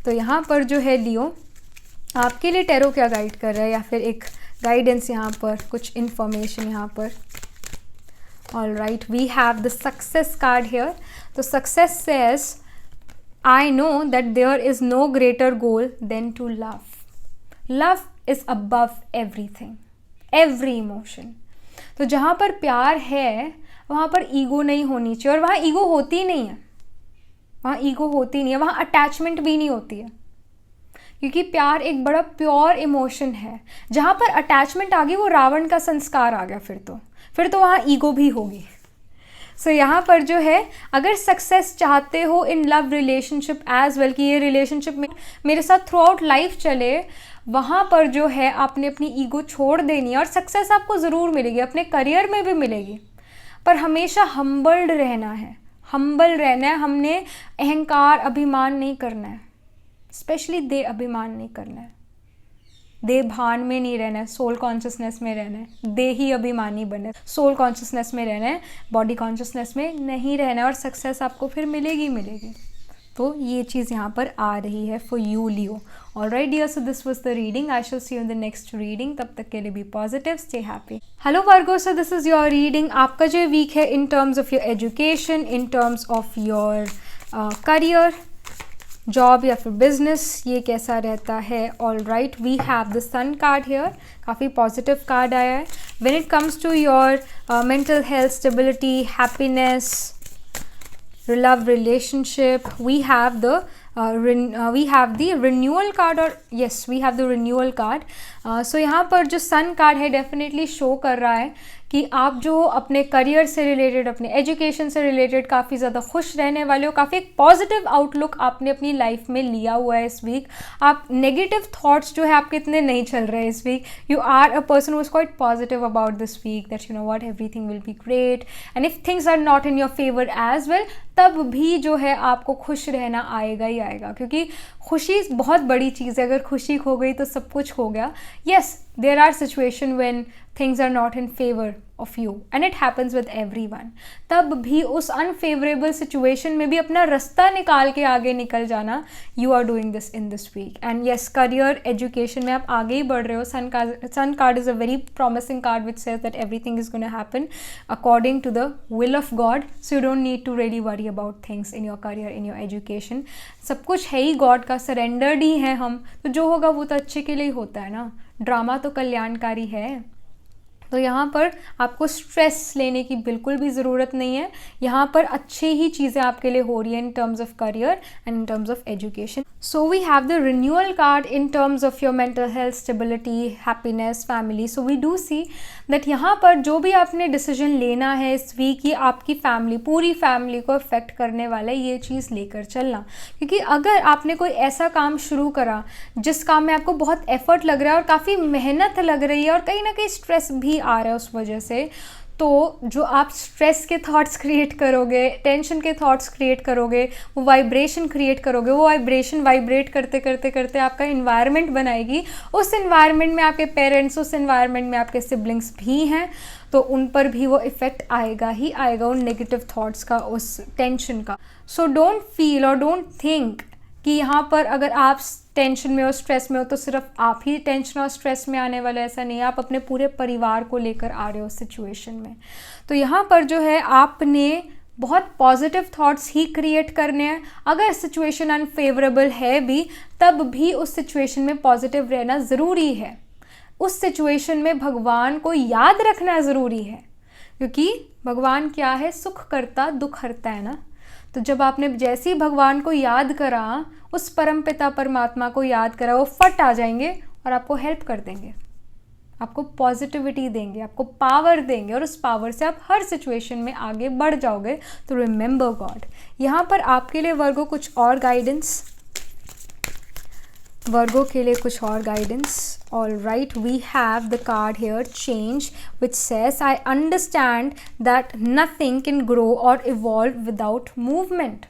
तो यहाँ पर जो है लियो, आपके लिए टैरो क्या गाइड कर रहा है, या फिर एक गाइडेंस यहाँ पर, कुछ इन्फॉर्मेशन यहाँ पर। All right, we have the success card here. तो success says I know that there is no greater goal than to love. Love is above everything, every emotion. तो जहाँ पर प्यार है वहाँ पर ईगो नहीं होनी चाहिए, और वहाँ ईगो होती नहीं है, वहाँ ईगो होती नहीं है, वहाँ अटैचमेंट भी नहीं होती है, क्योंकि प्यार एक बड़ा प्योर इमोशन है। जहाँ पर अटैचमेंट आ गई वो रावण का संस्कार आ गया, फिर तो वहाँ ईगो भी होगी। सो यहाँ पर जो है, अगर सक्सेस चाहते हो in love relationship as well, कि ये रिलेशनशिप में मेरे साथ थ्रू आउट लाइफ चले, वहाँ पर जो है आपने अपनी ईगो छोड़ देनी है, और सक्सेस आपको ज़रूर मिलेगी, अपने करियर में भी मिलेगी, पर हमेशा हम्बल्ड रहना है, हम्बल रहना है। हमने अहंकार, अभिमान नहीं करना है, स्पेशली दे अभिमान नहीं करना है, दे भान में नहीं रहना है, सोल कॉन्शियसनेस में रहना है। दे ही अभिमानी बने, सोल कॉन्शियसनेस में रहना है, बॉडी कॉन्शियसनेस में नहीं रहना है, और सक्सेस आपको फिर मिलेगी मिलेगी। तो ये चीज़ यहाँ पर आ रही है for you Leo. Alright dear, so this was the reading. I shall see you in the next reading. तब तक के लिए be positive, stay happy. Hello Virgo, so this is your reading. आपका जो वीक है in terms of your education, in terms of your career, job या फिर बिजनेस, ये कैसा रहता है। All right, we have the sun card here, काफ़ी पॉजिटिव कार्ड आया है। When it comes to your mental health, stability, happiness, love relationship, we have the renewal card, or yes, we have the renewal card. So यहाँ पर जो सन कार्ड है डेफिनेटली शो कर रहा है कि आप जो अपने करियर से रिलेटेड, अपने एजुकेशन से रिलेटेड काफ़ी ज़्यादा खुश रहने वाले हो, काफ़ी एक पॉजिटिव आउटलुक आपने अपनी लाइफ में लिया हुआ है इस वीक। आप नेगेटिव थॉट्स जो है आपके इतने नहीं चल रहे हैं इस week. You are a person who is quite positive about this week, that you know what, everything will be great, and if things are not in your favour as well, तब भी जो है आपको खुश रहना आएगा ही आएगा, क्योंकि खुशी बहुत बड़ी चीज़ है। अगर खुशी खो गई तो सब कुछ खो गया। Yes, there are situation when things are not in favor of you, and it happens with everyone. तब भी उस unfavorable situation में भी अपना रास्ता निकाल के आगे निकल जाना, you are doing this in this week. And yes, career, education में आप आगे ही बढ़ रहे हो। sun card is a very promising card which says that everything is going to happen according to the will of God, so you don't need to really worry about things in your career, in your education. सब कुछ है ही God का, surrendered ही है हम, तो जो होगा वो तो अच्छे के लिए ही होता है ना। ड्रामा तो कल्याणकारी है। तो यहाँ पर आपको स्ट्रेस लेने की बिल्कुल भी ज़रूरत नहीं है। यहाँ पर अच्छी ही चीज़ें आपके लिए हो रही हैं in terms of career and in terms of education. So we have the renewal card in terms of your mental health, stability, happiness, family. So we do see that यहाँ पर जो भी आपने डिसीजन लेना है इस वीक, ये आपकी फैमिली, पूरी फैमिली को अफेक्ट करने वाला है, ये चीज़ लेकर चलना। क्योंकि अगर आपने कोई ऐसा काम शुरू करा जिस काम में आपको बहुत एफर्ट लग रहा है और काफ़ी मेहनत लग रही है और कहीं ना कहीं स्ट्रेस भी आ रहा है उस वजह से, तो जो आप स्ट्रेस के थॉट्स क्रिएट करोगे, टेंशन के थॉट्स क्रिएट करोगे, वो वाइब्रेशन क्रिएट करोगे, वो वाइब्रेशन वाइब्रेट करते करते करते आपका इन्वायरमेंट बनाएगी। उस इन्वायरमेंट में आपके पेरेंट्स, उस इन्वायरमेंट में आपके सिबलिंग्स भी हैं, तो उन पर भी वो इफ़ेक्ट आएगा ही आएगा, उन नेगेटिव थॉट्स का, उस टेंशन का। सो डोंट फील और डोंट थिंक कि यहाँ पर अगर आप टेंशन में हो, स्ट्रेस में हो, तो सिर्फ आप ही टेंशन और स्ट्रेस में आने वाला, ऐसा नहीं है। आप अपने पूरे परिवार को लेकर आ रहे हो सिचुएशन में। तो यहाँ पर जो है आपने बहुत पॉजिटिव थॉट्स ही क्रिएट करने हैं। अगर सिचुएशन अनफेवरेबल है भी, तब भी उस सिचुएशन में पॉजिटिव रहना ज़रूरी है। उस सिचुएशन में भगवान को याद रखना ज़रूरी है, क्योंकि भगवान क्या है, सुख करता दुख हरता है ना। तो जब आपने जैसे ही भगवान को याद करा, उस परमपिता परमात्मा को याद करा, वो फट आ जाएंगे और आपको हेल्प कर देंगे, आपको पॉजिटिविटी देंगे, आपको पावर देंगे, और उस पावर से आप हर सिचुएशन में आगे बढ़ जाओगे। तो रिमेंबर गॉड। यहाँ पर आपके लिए वर्गो कुछ और गाइडेंस। वर्गो के लिए कुछ और guidance. All right, we have the card here change which says I understand that nothing can grow और इवॉल्व विदाउट मूवमेंट.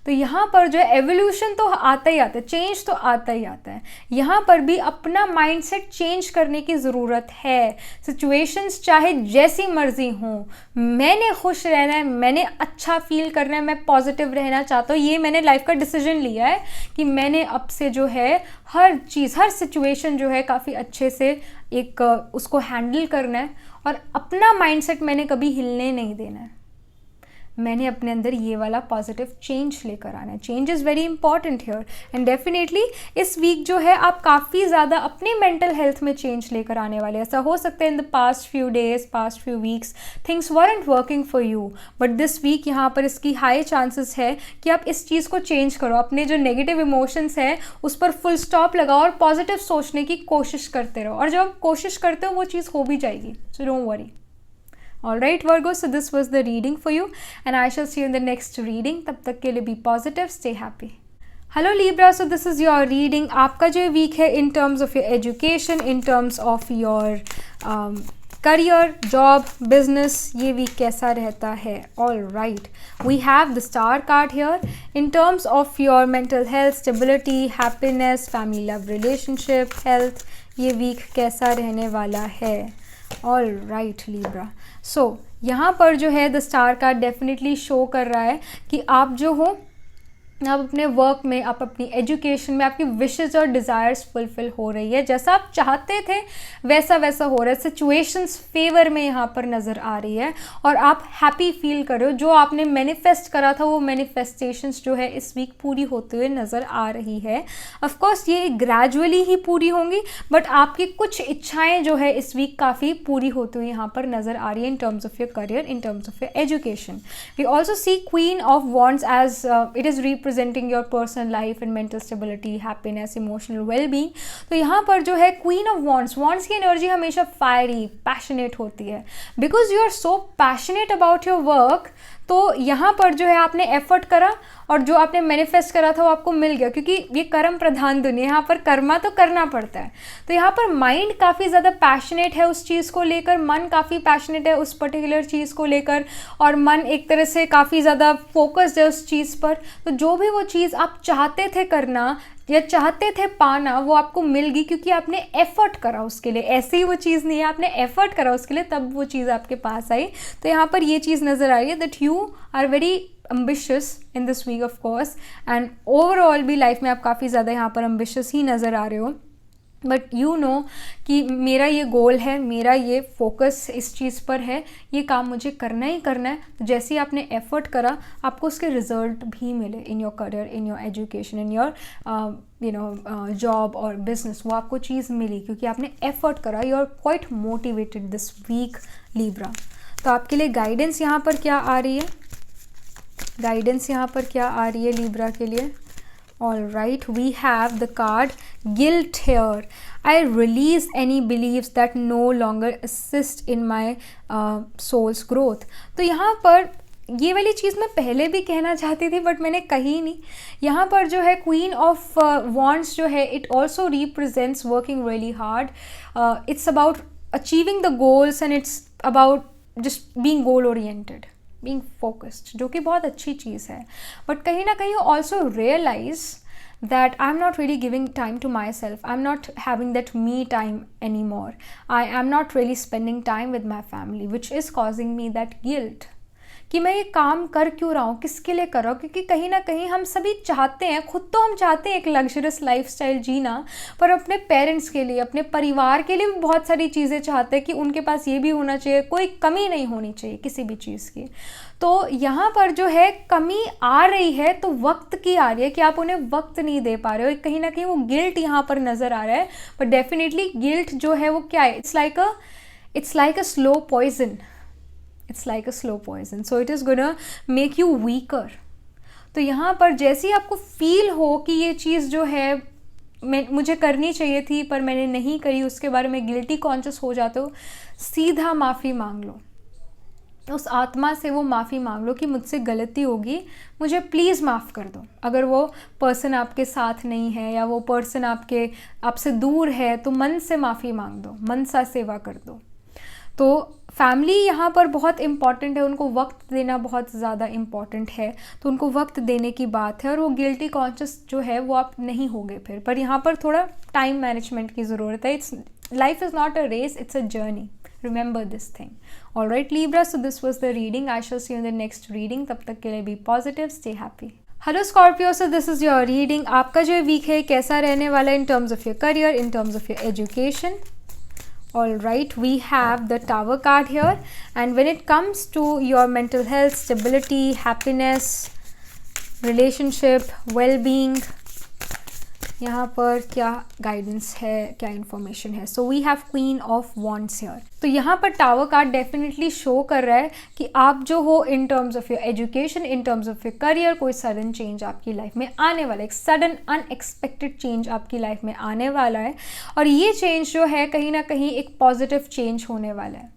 तो यहाँ पर जो एवोल्यूशन तो आता ही आता है, चेंज तो आता ही आता है. यहाँ पर भी अपना माइंडसेट चेंज करने की ज़रूरत है. सिचुएशंस चाहे जैसी मर्जी हों, मैंने खुश रहना है, मैंने अच्छा फील करना है, मैं पॉजिटिव रहना चाहता हूँ. ये मैंने लाइफ का डिसीजन लिया है कि मैंने अब से जो है हर चीज़, हर सिचुएशन जो है काफ़ी अच्छे से एक उसको हैंडल करना है और अपना माइंडसेट मैंने कभी हिलने नहीं देना है. मैंने अपने अंदर ये वाला पॉजिटिव चेंज लेकर आना है. Change is very important here and definitely इस वीक जो है आप काफ़ी ज़्यादा अपने मेंटल हेल्थ में चेंज लेकर आने वाले. ऐसा हो सकता है in the past few days, past few weeks things weren't working for you, but this week यहाँ पर इसकी हाई चांसेस है कि आप इस चीज़ को चेंज करो. अपने जो नेगेटिव इमोशंस है उस पर फुल स्टॉप लगाओ और पॉजिटिव सोचने की कोशिश करते रहो. और जब आप कोशिश करते हो वो चीज़ हो भी जाएगी. So don't worry. Alright Virgo, so this was the reading for you and I shall see you in the next reading. तब तक के लिए be positive, stay happy. Hello Libra, so this is your reading. आपका जो वीक है in terms of your education, in terms of your career, job, business, ये वीक कैसा रहता है. Alright, we have the star card here. In terms of your mental health, stability, happiness, family love relationship, health, ये वीक कैसा रहने वाला है. All right Libra. सो यहाँ पर जो है the star card definitely show कर रहा है कि आप जो हो, आप अपने वर्क में, आप अपनी एजुकेशन में, आपकी विशेज़ और डिज़ायर्स फुलफ़िल हो रही है. जैसा आप चाहते थे वैसा वैसा हो रहा है. सिचुएशंस फेवर में यहाँ पर नज़र आ रही है और आप हैप्पी फील कर रहे हो. जो आपने मैनिफेस्ट करा था वो मैनिफेस्टेशंस जो है इस वीक पूरी होते हुए नज़र आ रही है. ऑफ कोर्स ये ग्रेजुअली ही पूरी होंगी, बट आपकी कुछ इच्छाएँ जो है इस वीक काफ़ी पूरी होती हुई यहाँ पर नज़र आ रही है in terms of your career, in terms of your education. We also see queen of wands as it is representing your personal life and mental stability, happiness, emotional well-being. तो यहाँ पर जो है Queen of Wands, Wands की एनर्जी हमेशा fiery, passionate होती है. Because you are so passionate about your work, तो यहाँ पर जो है आपने एफर्ट करा और जो आपने मैनिफेस्ट करा था वो आपको मिल गया, क्योंकि ये कर्म प्रधान दुनिया, यहाँ पर कर्मा तो करना पड़ता है. तो यहाँ पर माइंड काफ़ी ज़्यादा पैशनेट है उस चीज़ को लेकर, मन काफ़ी पैशनेट है उस पर्टिकुलर चीज़ को लेकर और मन एक तरह से काफ़ी ज़्यादा फोकस्ड है उस चीज़ पर. तो जो भी वो चीज़ आप चाहते थे करना या चाहते थे पाना वो आपको मिल गई, क्योंकि आपने एफर्ट करा उसके लिए. ऐसे ही वो चीज़ नहीं है, आपने एफर्ट करा उसके लिए तब वो चीज़ आपके पास आई. तो यहाँ पर ये चीज़ नज़र आ रही है that you are very ambitious in this week of course, and overall भी लाइफ में आप काफ़ी ज़्यादा यहाँ पर ambitious ही नज़र आ रहे हो. बट यू नो कि मेरा ये गोल है, मेरा ये फोकस इस चीज़ पर है, ये काम मुझे करना ही करना है. तो जैसे ही आपने एफर्ट करा आपको उसके रिजल्ट भी मिले in your career, in your education, in your job और बिजनेस, वो आपको चीज़ मिली क्योंकि आपने एफर्ट करा. You are quite motivated this week Libra. तो आपके लिए गाइडेंस यहाँ पर क्या आ रही है, गाइडेंस यहाँ पर क्या आ रही है लीब्रा के लिए. All right, we have the card guilt here. I release any beliefs that no longer assist in my soul's growth. तो यहाँ पर ये वाली चीज़ मैं पहले भी कहना चाहती थी बट मैंने कही नहीं. यहाँ पर जो है क्वीन ऑफ वॉन्ड्स जो है it also represents working really hard. It's about achieving the goals and it's about just being goal oriented, being focused, जो कि बहुत अच्छी चीज़ है. बट कहीं ना कहीं also realize that I'm not really giving time to myself. I'm not having that me time anymore. I am not really spending time with my family, which is causing me that guilt. कि मैं ये काम कर क्यों रहा हूँ, किसके लिए कर रहा हूँ. क्योंकि कहीं ना कहीं हम सभी चाहते हैं, खुद तो हम चाहते हैं एक लग्जरियस लाइफस्टाइल जीना, पर अपने पेरेंट्स के लिए, अपने परिवार के लिए भी बहुत सारी चीज़ें चाहते हैं कि उनके पास ये भी होना चाहिए, कोई कमी नहीं होनी चाहिए किसी भी चीज़ की. तो यहाँ पर जो है कमी आ रही है तो वक्त की आ रही है कि आप उन्हें वक्त नहीं दे पा रहे हो. कहीं ना कहीं वो गिल्ट यहाँ पर नज़र आ रहा है. बट डेफिनेटली गिल्ट जो है वो क्या है, it's like a slow poison. It's like a slow poison, so it is gonna make you weaker. तो यहाँ पर जैसे ही आपको फील हो कि ये चीज़ जो है मुझे करनी चाहिए थी पर मैंने नहीं करी, उसके बारे में गिल्टी कॉन्शियस हो जाते हो, सीधा माफ़ी मांग लो. उस आत्मा से वो माफ़ी मांग लो कि मुझसे गलती होगी, मुझे प्लीज़ माफ़ कर दो। अगर वो पर्सन आपके साथ नहीं है या वो पर्सन आपसे दूर है तो मन से माफ़ी मांग दो, मन सा सेवा कर दो। तो फैमिली यहाँ पर बहुत इम्पॉर्टेंट है, उनको वक्त देना बहुत ज़्यादा इम्पॉर्टेंट है, तो उनको वक्त देने की बात है। और वो गिल्टी कॉन्शियस जो है वो आप नहीं होगे फिर, पर यहाँ पर थोड़ा टाइम मैनेजमेंट की ज़रूरत है। Life is not a race, it's a journey, remember this thing. Alright Libra, so this was the reading. I shall see you in the next reading. तब तक के लिए be positive, stay happy. Hello Scorpio, so this is your reading. आपका जो वीक है कैसा रहने वाला है in terms of your career, in terms of your education. All right, we have the Tower card here, and when it comes to your mental health, stability, happiness, relationship, well-being, यहाँ पर क्या गाइडेंस है, क्या इन्फॉर्मेशन है। So we have queen of wands here. तो यहाँ पर टावर कार्ड डेफिनेटली शो कर रहा है कि आप जो हो इन terms of your education, in terms of your career, कोई सडन चेंज आपकी लाइफ में आने वाला है। एक सडन अनएक्सपेक्टेड चेंज आपकी लाइफ में आने वाला है, और ये चेंज जो है कहीं ना कहीं एक पॉजिटिव चेंज होने वाला है।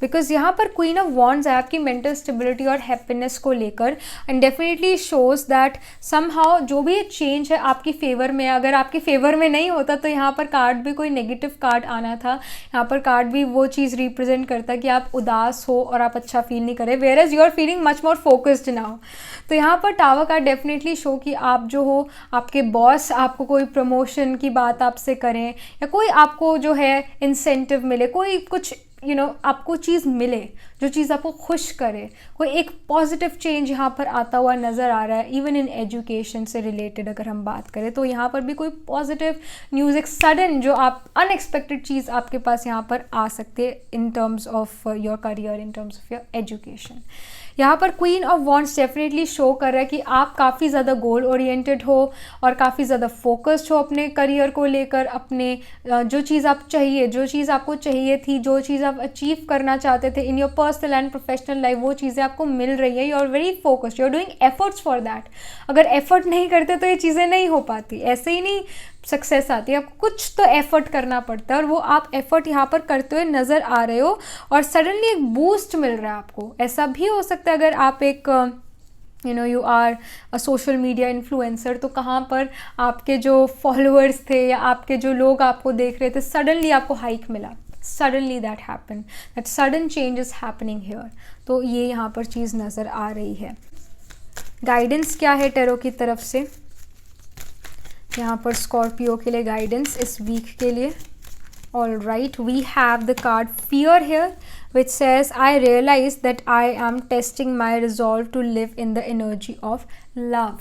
बिकॉज यहाँ पर क्वीन ऑफ वॉन्ड्स है आपकी मेंटल स्टेबिलिटी और हैप्पीनेस को लेकर, and definitely shows that somehow जो भी ये चेंज है आपकी फेवर में। अगर आपके फेवर में नहीं होता तो यहाँ पर कार्ड भी कोई नेगेटिव कार्ड आना था। यहाँ पर कार्ड भी वो चीज़ रिप्रेजेंट करता है कि आप उदास हो और आप अच्छा फील नहीं करें, whereas you are feeling much more focused now. तो यहाँ पर टावर कार्ड डेफिनेटली शो कि आप जो हो, आपके बॉस आपको कोई प्रमोशन की बात आपसे करें, या कोई आपको जो है इंसेंटिव मिले, कोई कुछ आपको चीज़ मिले जो चीज़ आपको खुश करे, कोई एक पॉजिटिव चेंज यहाँ पर आता हुआ नज़र आ रहा है। इवन इन एजुकेशन से रिलेटेड अगर हम बात करें तो यहाँ पर भी कोई पॉजिटिव न्यूज़, एक सडन जो आप अनएक्सपेक्टेड चीज़ आपके पास यहाँ पर आ सकते हैं in terms of your career, in terms of your education. यहाँ पर queen of wands definitely show कर रहा है कि आप काफ़ी ज़्यादा गोल ओरिएंटेड हो और काफ़ी ज़्यादा फोकस्ड हो अपने करियर को लेकर। अपने जो चीज़ आप चाहिए, जो चीज़ आपको चाहिए थी, जो चीज़ आप अचीव करना चाहते थे in your personal and professional life, वो चीज़ें आपको मिल रही है। You are very focused, you are doing efforts for that. अगर एफर्ट नहीं करते तो ये चीज़ें नहीं हो पाती, ऐसे ही नहीं सक्सेस आती है। आपको कुछ तो एफर्ट करना पड़ता है, और वो आप एफर्ट यहाँ पर करते हुए नज़र आ रहे हो, और सडनली एक बूस्ट मिल रहा है आपको। ऐसा भी हो सकता है अगर आप एक you are a social media influencer, तो कहाँ पर आपके जो फॉलोअर्स थे या आपके जो लोग आपको देख रहे थे, सडनली आपको हाइक मिला, suddenly that happen, that sudden change is happening here. तो ये यहाँ पर चीज़ नज़र आ रही है। गाइडेंस क्या है टैरो की तरफ से यहाँ पर स्कॉर्पियो के लिए, गाइडेंस इस वीक के लिए। All right, we have the card fear here which says I realise that I am testing my resolve to live in the energy of love.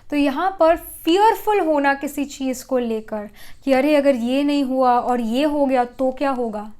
तो यहाँ पर फियरफुल होना किसी चीज़ को लेकर कि अरे अगर ये नहीं हुआ और ये हो गया तो क्या होगा,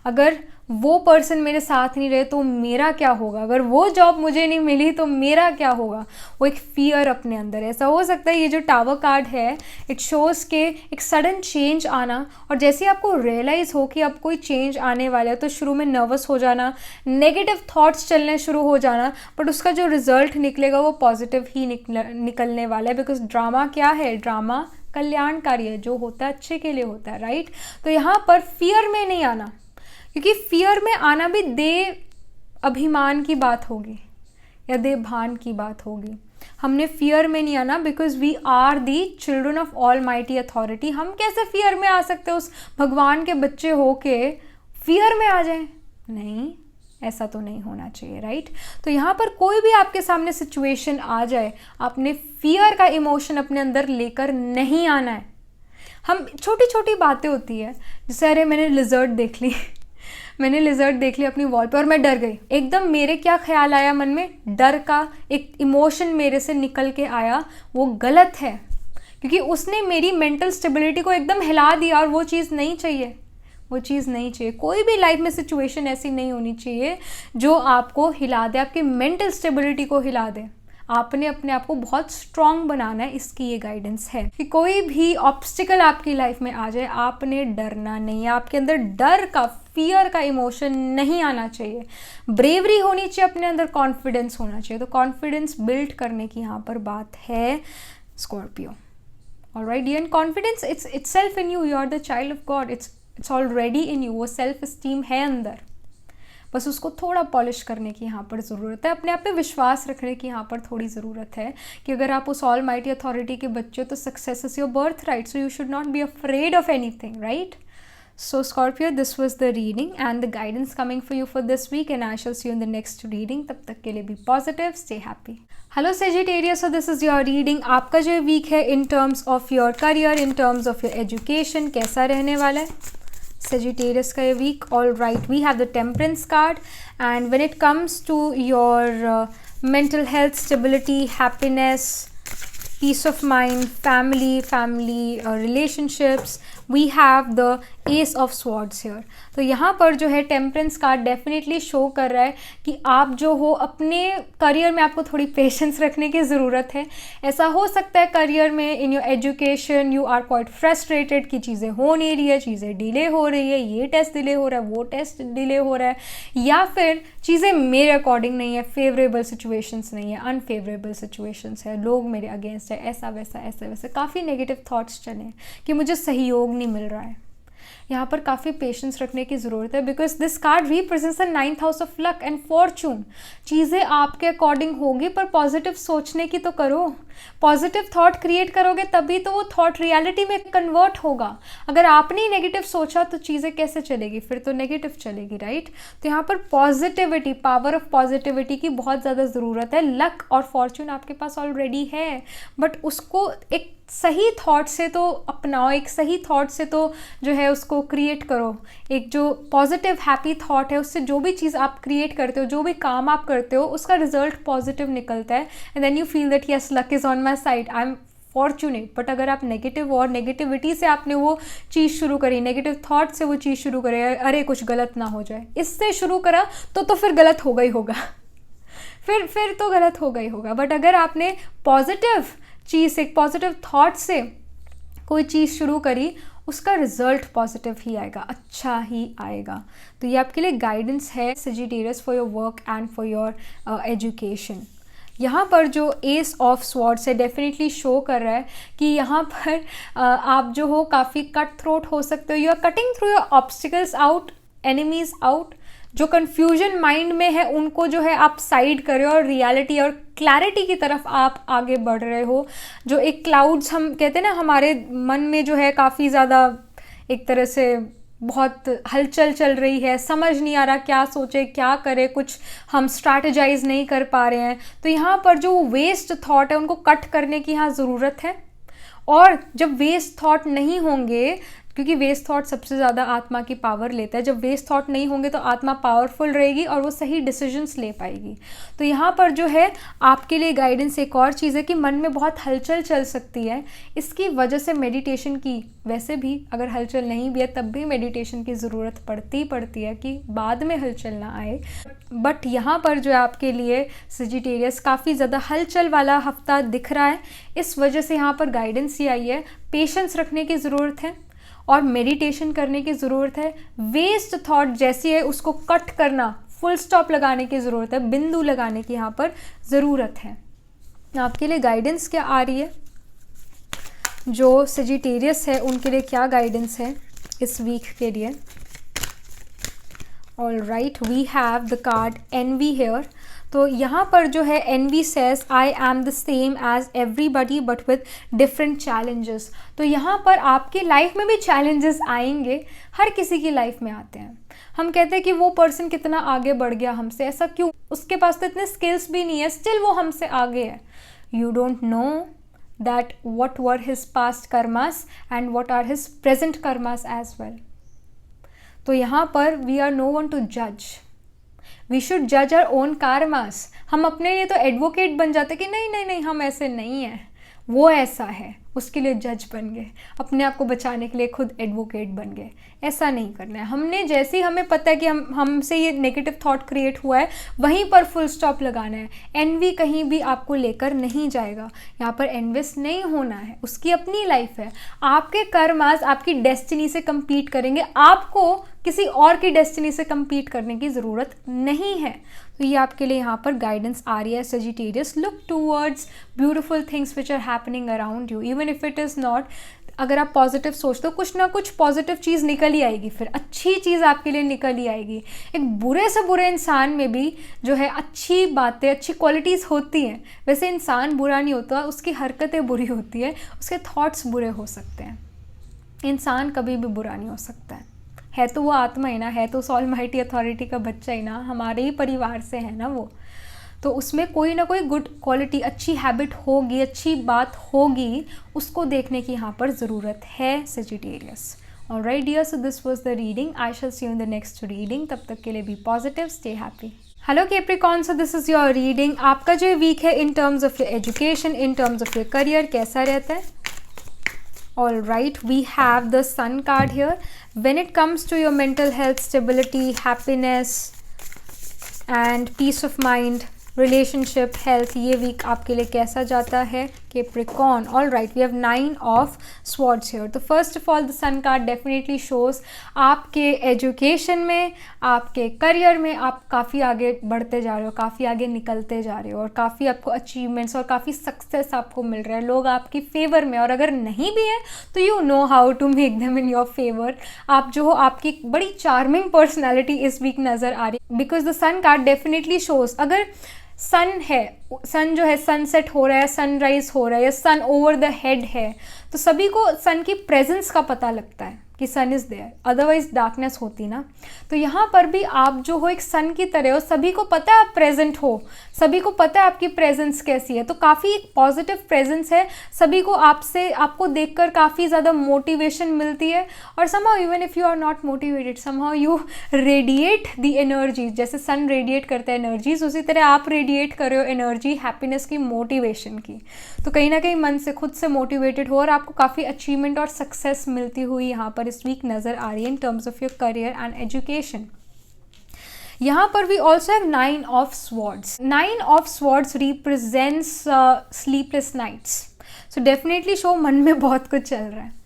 अगर वो पर्सन मेरे साथ नहीं रहे तो मेरा क्या होगा, अगर वो जॉब मुझे नहीं मिली तो मेरा क्या होगा। वो एक फियर अपने अंदर, ऐसा हो सकता है। ये जो टावर कार्ड है इट शोज़ के एक सडन चेंज आना, और जैसे आपको रियलाइज़ हो कि अब कोई चेंज आने वाला है तो शुरू में नर्वस हो जाना, नेगेटिव थॉट्स चलने शुरू हो जाना, बट उसका जो रिजल्ट निकलेगा वो पॉजिटिव ही निकलने वाला है। बिकॉज ड्रामा क्या है, ड्रामा कल्याणकारी है, जो होता है अच्छे के लिए होता है, राइट। तो यहाँ पर फियर में नहीं आना, क्योंकि फियर में आना भी देव अभिमान की बात होगी या देव भान की बात होगी। हमने फियर में नहीं आना, because we are the children of almighty authority. हम कैसे फियर में आ सकते, उस भगवान के बच्चे हो के फियर में आ जाएं? नहीं, ऐसा तो नहीं होना चाहिए, राइट। तो यहाँ पर कोई भी आपके सामने सिचुएशन आ जाए, आपने फियर का इमोशन अपने अंदर लेकर नहीं आना है। हम छोटी छोटी बातें होती है, जैसे अरे मैंने लिजर्ड देख ली मैंने लिजर्ड देख ली अपनी वॉल पे और मैं डर गई, एकदम मेरे क्या ख्याल आया मन में, डर का एक इमोशन मेरे से निकल के आया, वो गलत है, क्योंकि उसने मेरी मेंटल स्टेबिलिटी को एकदम हिला दिया, और वो चीज़ नहीं चाहिए, वो चीज़ नहीं चाहिए। कोई भी लाइफ में सिचुएशन ऐसी नहीं होनी चाहिए जो आपको हिला दे, आपकी मेंटल स्टेबिलिटी को हिला दे। आपने अपने आप को बहुत स्ट्रॉन्ग बनाना है, इसकी ये गाइडेंस है कि कोई भी ऑब्स्टिकल आपकी लाइफ में आ जाए, आपने डरना नहीं है। आपके अंदर डर का, फियर का इमोशन नहीं आना चाहिए। ब्रेवरी होनी चाहिए अपने अंदर, कॉन्फिडेंस होना चाहिए। तो कॉन्फिडेंस बिल्ड करने की यहाँ पर बात है Scorpio. Alright, and confidence it's itself in you, you are the child of God, it's already in you. वो सेल्फ इस्टीम है अंदर, बस उसको थोड़ा पॉलिश करने की यहाँ पर ज़रूरत है, अपने आप पे विश्वास रखने की यहाँ पर थोड़ी ज़रूरत है कि अगर आप उस ऑल माइटी अथॉरिटी के बच्चे हो तो success is your birth right, so you should not be afraid of anything, right? So Scorpio, this was the reading and the guidance coming for you for this week, and I shall see you in the next reading. तब तक के लिए be positive, stay happy. Hello Sagittarius, so this is your reading. आपका जो week है in terms of your career, in terms of your education, कैसा रहने वाला है Sagittarius का ये week? All right, we have the Temperance card, and when it comes to your mental health, stability, happiness, peace of mind, family relationships, we have the Ace of Swords here. तो यहाँ पर जो है टेम्परेंस कार्ड डेफिनेटली शो कर रहा है कि आप जो हो अपने करियर में आपको थोड़ी पेशेंस रखने की ज़रूरत है. ऐसा हो सकता है करियर में in your education you are quite frustrated कि चीज़ें हो नहीं रही है, चीज़ें डिले हो रही है, ये टेस्ट डिले हो रहा है, वो टेस्ट डिले हो रहा है, या फिर चीज़ें मेरे अकॉर्डिंग नहीं है, फेवरेबल सिचुएशंस नहीं है, अनफेवरेबल सिचुएशंस है, लोग मेरे अगेंस्ट है, ऐसा वैसा काफ़ी नेगेटिव थॉट्स चले कि मुझे सहयोग नहीं मिल रहा है. यहाँ पर काफ़ी पेशेंस रखने की ज़रूरत है because this card represents the 9th house of luck and Fortune. चीज़ें आपके अकॉर्डिंग होगी पर पॉजिटिव सोचने की तो करो. पॉजिटिव थॉट क्रिएट करोगे तभी तो वो थॉट रियलिटी में कन्वर्ट होगा. अगर आपने नेगेटिव सोचा तो चीज़ें कैसे चलेगी, फिर तो नेगेटिव चलेगी, राइट? तो यहाँ पर पॉजिटिविटी, पावर ऑफ पॉजिटिविटी की बहुत ज़्यादा ज़रूरत है. लक और फॉर्चून आपके पास ऑलरेडी है, बट उसको एक सही थॉट से तो अपनाओ, एक सही थॉट से तो जो है उसको क्रिएट करो. एक जो पॉजिटिव हैप्पी थॉट है उससे जो भी चीज़ आप क्रिएट करते हो, जो भी काम आप करते हो, उसका रिजल्ट पॉजिटिव निकलता है. And then you feel that yes luck is on my side, I am fortunate. But अगर आप नेगेटिव और नेगेटिविटी से आपने वो चीज़ शुरू करी, नेगेटिव थॉट से वो चीज़ शुरू करे, अरे कुछ गलत ना हो जाए, इससे शुरू करा तो फिर गलत होगा ही होगा. फिर तो गलत होगा ही होगा. बट अगर आपने पॉजिटिव चीज़, एक पॉजिटिव थॉट से कोई चीज़ शुरू करी, उसका रिजल्ट पॉजिटिव ही आएगा, अच्छा ही आएगा. तो ये आपके लिए गाइडेंस है Sagittarius for your work and for your education. यहाँ पर जो एस ऑफ स्वॉर्ड्स है डेफिनेटली शो कर रहा है कि यहाँ पर आप जो हो काफ़ी कट थ्रोट हो सकते हो. You are cutting through your obstacles out, enemies out. जो कन्फ्यूजन माइंड में है उनको जो है आप साइड कर रहे हो और रियलिटी और क्लैरिटी की तरफ आप आगे बढ़ रहे हो. जो एक क्लाउड्स हम कहते हैं ना, हमारे मन में जो है काफ़ी ज़्यादा एक तरह से बहुत हलचल चल रही है, समझ नहीं आ रहा क्या सोचे क्या करे, कुछ हम स्ट्रैटेजाइज नहीं कर पा रहे हैं. तो यहाँ पर जो वेस्ट थॉट है उनको कट करने की यहाँ ज़रूरत है. और जब वेस्ट थॉट नहीं होंगे, क्योंकि वेस्ट थॉट सबसे ज़्यादा आत्मा की पावर लेता है, जब वेस्ट थॉट नहीं होंगे तो आत्मा पावरफुल रहेगी और वो सही डिसीजंस ले पाएगी. तो यहाँ पर जो है आपके लिए गाइडेंस एक और चीज़ है कि मन में बहुत हलचल चल सकती है, इसकी वजह से मेडिटेशन की, वैसे भी अगर हलचल नहीं भी है तब भी मेडिटेशन की ज़रूरत पड़ती है कि बाद में हलचल ना आए. बट यहाँ पर जो है आपके लिए सजिटेरियस काफ़ी ज़्यादा हलचल वाला हफ्ता दिख रहा है. इस वजह से यहाँ पर गाइडेंस ही आई है, पेशेंस रखने की ज़रूरत है और मेडिटेशन करने की ज़रूरत है. वेस्ट थॉट जैसी है उसको कट करना, फुल स्टॉप लगाने की ज़रूरत है, बिंदु लगाने की यहाँ पर ज़रूरत है. आपके लिए गाइडेंस क्या आ रही है, जो सजिटेरियस है उनके लिए क्या गाइडेंस है इस वीक के लिए? All right, we have the card envy here. तो यहाँ पर जो है envy says I am the same as everybody but with different challenges. तो यहाँ पर आपकी लाइफ में भी चैलेंजेस आएंगे, हर किसी की लाइफ में आते हैं. हम कहते हैं कि वो पर्सन कितना आगे बढ़ गया हमसे, ऐसा क्यों, उसके पास तो इतने स्किल्स भी नहीं है, स्टिल वो हमसे आगे है. You don't know that what were his past karmas and what are his present karmas as well. तो यहाँ पर we are no one to जज, वी शुड जज आवर ओन कार्मास. हम अपने लिए तो एडवोकेट बन जाते कि नहीं हम ऐसे नहीं हैं, वो ऐसा है, उसके लिए जज बन गए, अपने आप को बचाने के लिए खुद एडवोकेट बन गए. ऐसा नहीं करना है. हमने जैसे ही हमें पता है कि हमसे ये नेगेटिव थॉट क्रिएट हुआ है, वहीं पर फुल स्टॉप लगाना है. एनवी कहीं भी आपको लेकर नहीं जाएगा. यहाँ पर एनविस नहीं होना है, उसकी अपनी लाइफ है. आपके कर्मास आपकी डेस्टिनी से compete करेंगे, आपको किसी और की डेस्टिनी से compete करने की ज़रूरत नहीं है. तो ये आपके लिए यहाँ पर गाइडेंस आ रही है Sagittarius. Look towards beautiful things which are happening around you, even if it is not अगर आप पॉजिटिव सोचते हो कुछ ना कुछ पॉजिटिव चीज़ निकल ही आएगी, फिर अच्छी चीज़ आपके लिए निकल ही आएगी। एक बुरे से बुरे इंसान में भी जो है अच्छी बातें, अच्छी क्वालिटीज़ होती हैं। वैसे इंसान बुरा नहीं होता, उसकी हरकतें बुरी होती है, उसके थॉट्स बुरे हो सकते हैं। इंसान कभी भी बुरा नहीं हो सकता है तो वो आत्मा ही ना, है तो उस ऑलमाइटी अथॉरिटी का बच्चा ही ना, हमारे ही परिवार से है ना वो, तो उसमें कोई ना कोई गुड क्वालिटी, अच्छी हैबिट होगी, अच्छी बात होगी, उसको देखने की यहाँ पर ज़रूरत है Sagittarius. Alright dear, so this was the reading. I shall see you in the next reading. तब तक के लिए be positive, stay happy. Hello Capricorn, so this is your reading. आपका जो वीक है in terms of your education, in terms of your career कैसा रहता है? All right, we have the Sun card here. When it comes to your mental health, stability, happiness and peace of mind, relationship, health, ये वीक आपके लिए कैसा जाता है Capricorn? All right, we have 9 of swords here. तो first of all the sun card definitely shows आपके एजुकेशन में, आपके करियर में आप काफ़ी आगे बढ़ते जा रहे हो, काफ़ी आगे निकलते जा रहे हो, और काफ़ी आपको अचीवमेंट्स और काफ़ी सक्सेस आपको मिल रहा है, लोग आपकी फेवर में। और अगर नहीं भी है तो you know how to make them in your favour. आप जो हो, आपकी बड़ी चार्मिंग पर्सनैलिटी इस वीक नज़र आ रही है, because the sun card definitely shows अगर सन है, सन जो है सनसेट हो रहा है, सनराइज हो रहा है, या सन ओवर द हेड है, तो सभी को सन की प्रेजेंस का पता लगता है कि सन इज़ देयर, अदरवाइज डार्कनेस होती ना। तो यहाँ पर भी आप जो हो एक सन की तरह हो, सभी को पता है आप प्रेजेंट हो, सभी को पता है आपकी प्रेजेंस कैसी है, तो काफ़ी एक पॉजिटिव प्रेजेंस है, सभी को आपको देखकर काफ़ी ज़्यादा मोटिवेशन मिलती है। और somehow even if you are not motivated, somehow you radiate the energies, जैसे सन रेडिएट करता है एनर्जीज, उसी तरह आप रेडिएट कर रहे हो एनर्जी हैप्पीनेस की, मोटिवेशन की। तो कहीं ना कहीं मन से, खुद से मोटिवेटेड हो, और आपको काफ़ी अचीवमेंट और सक्सेस मिलती हुई यहाँ पर इस वीक नज़र आ रही है in terms of your career and education. यहाँ पर we also have 9 of swords. 9 of swords represents sleepless nights. So definitely show मन में बहुत कुछ चल रहा है,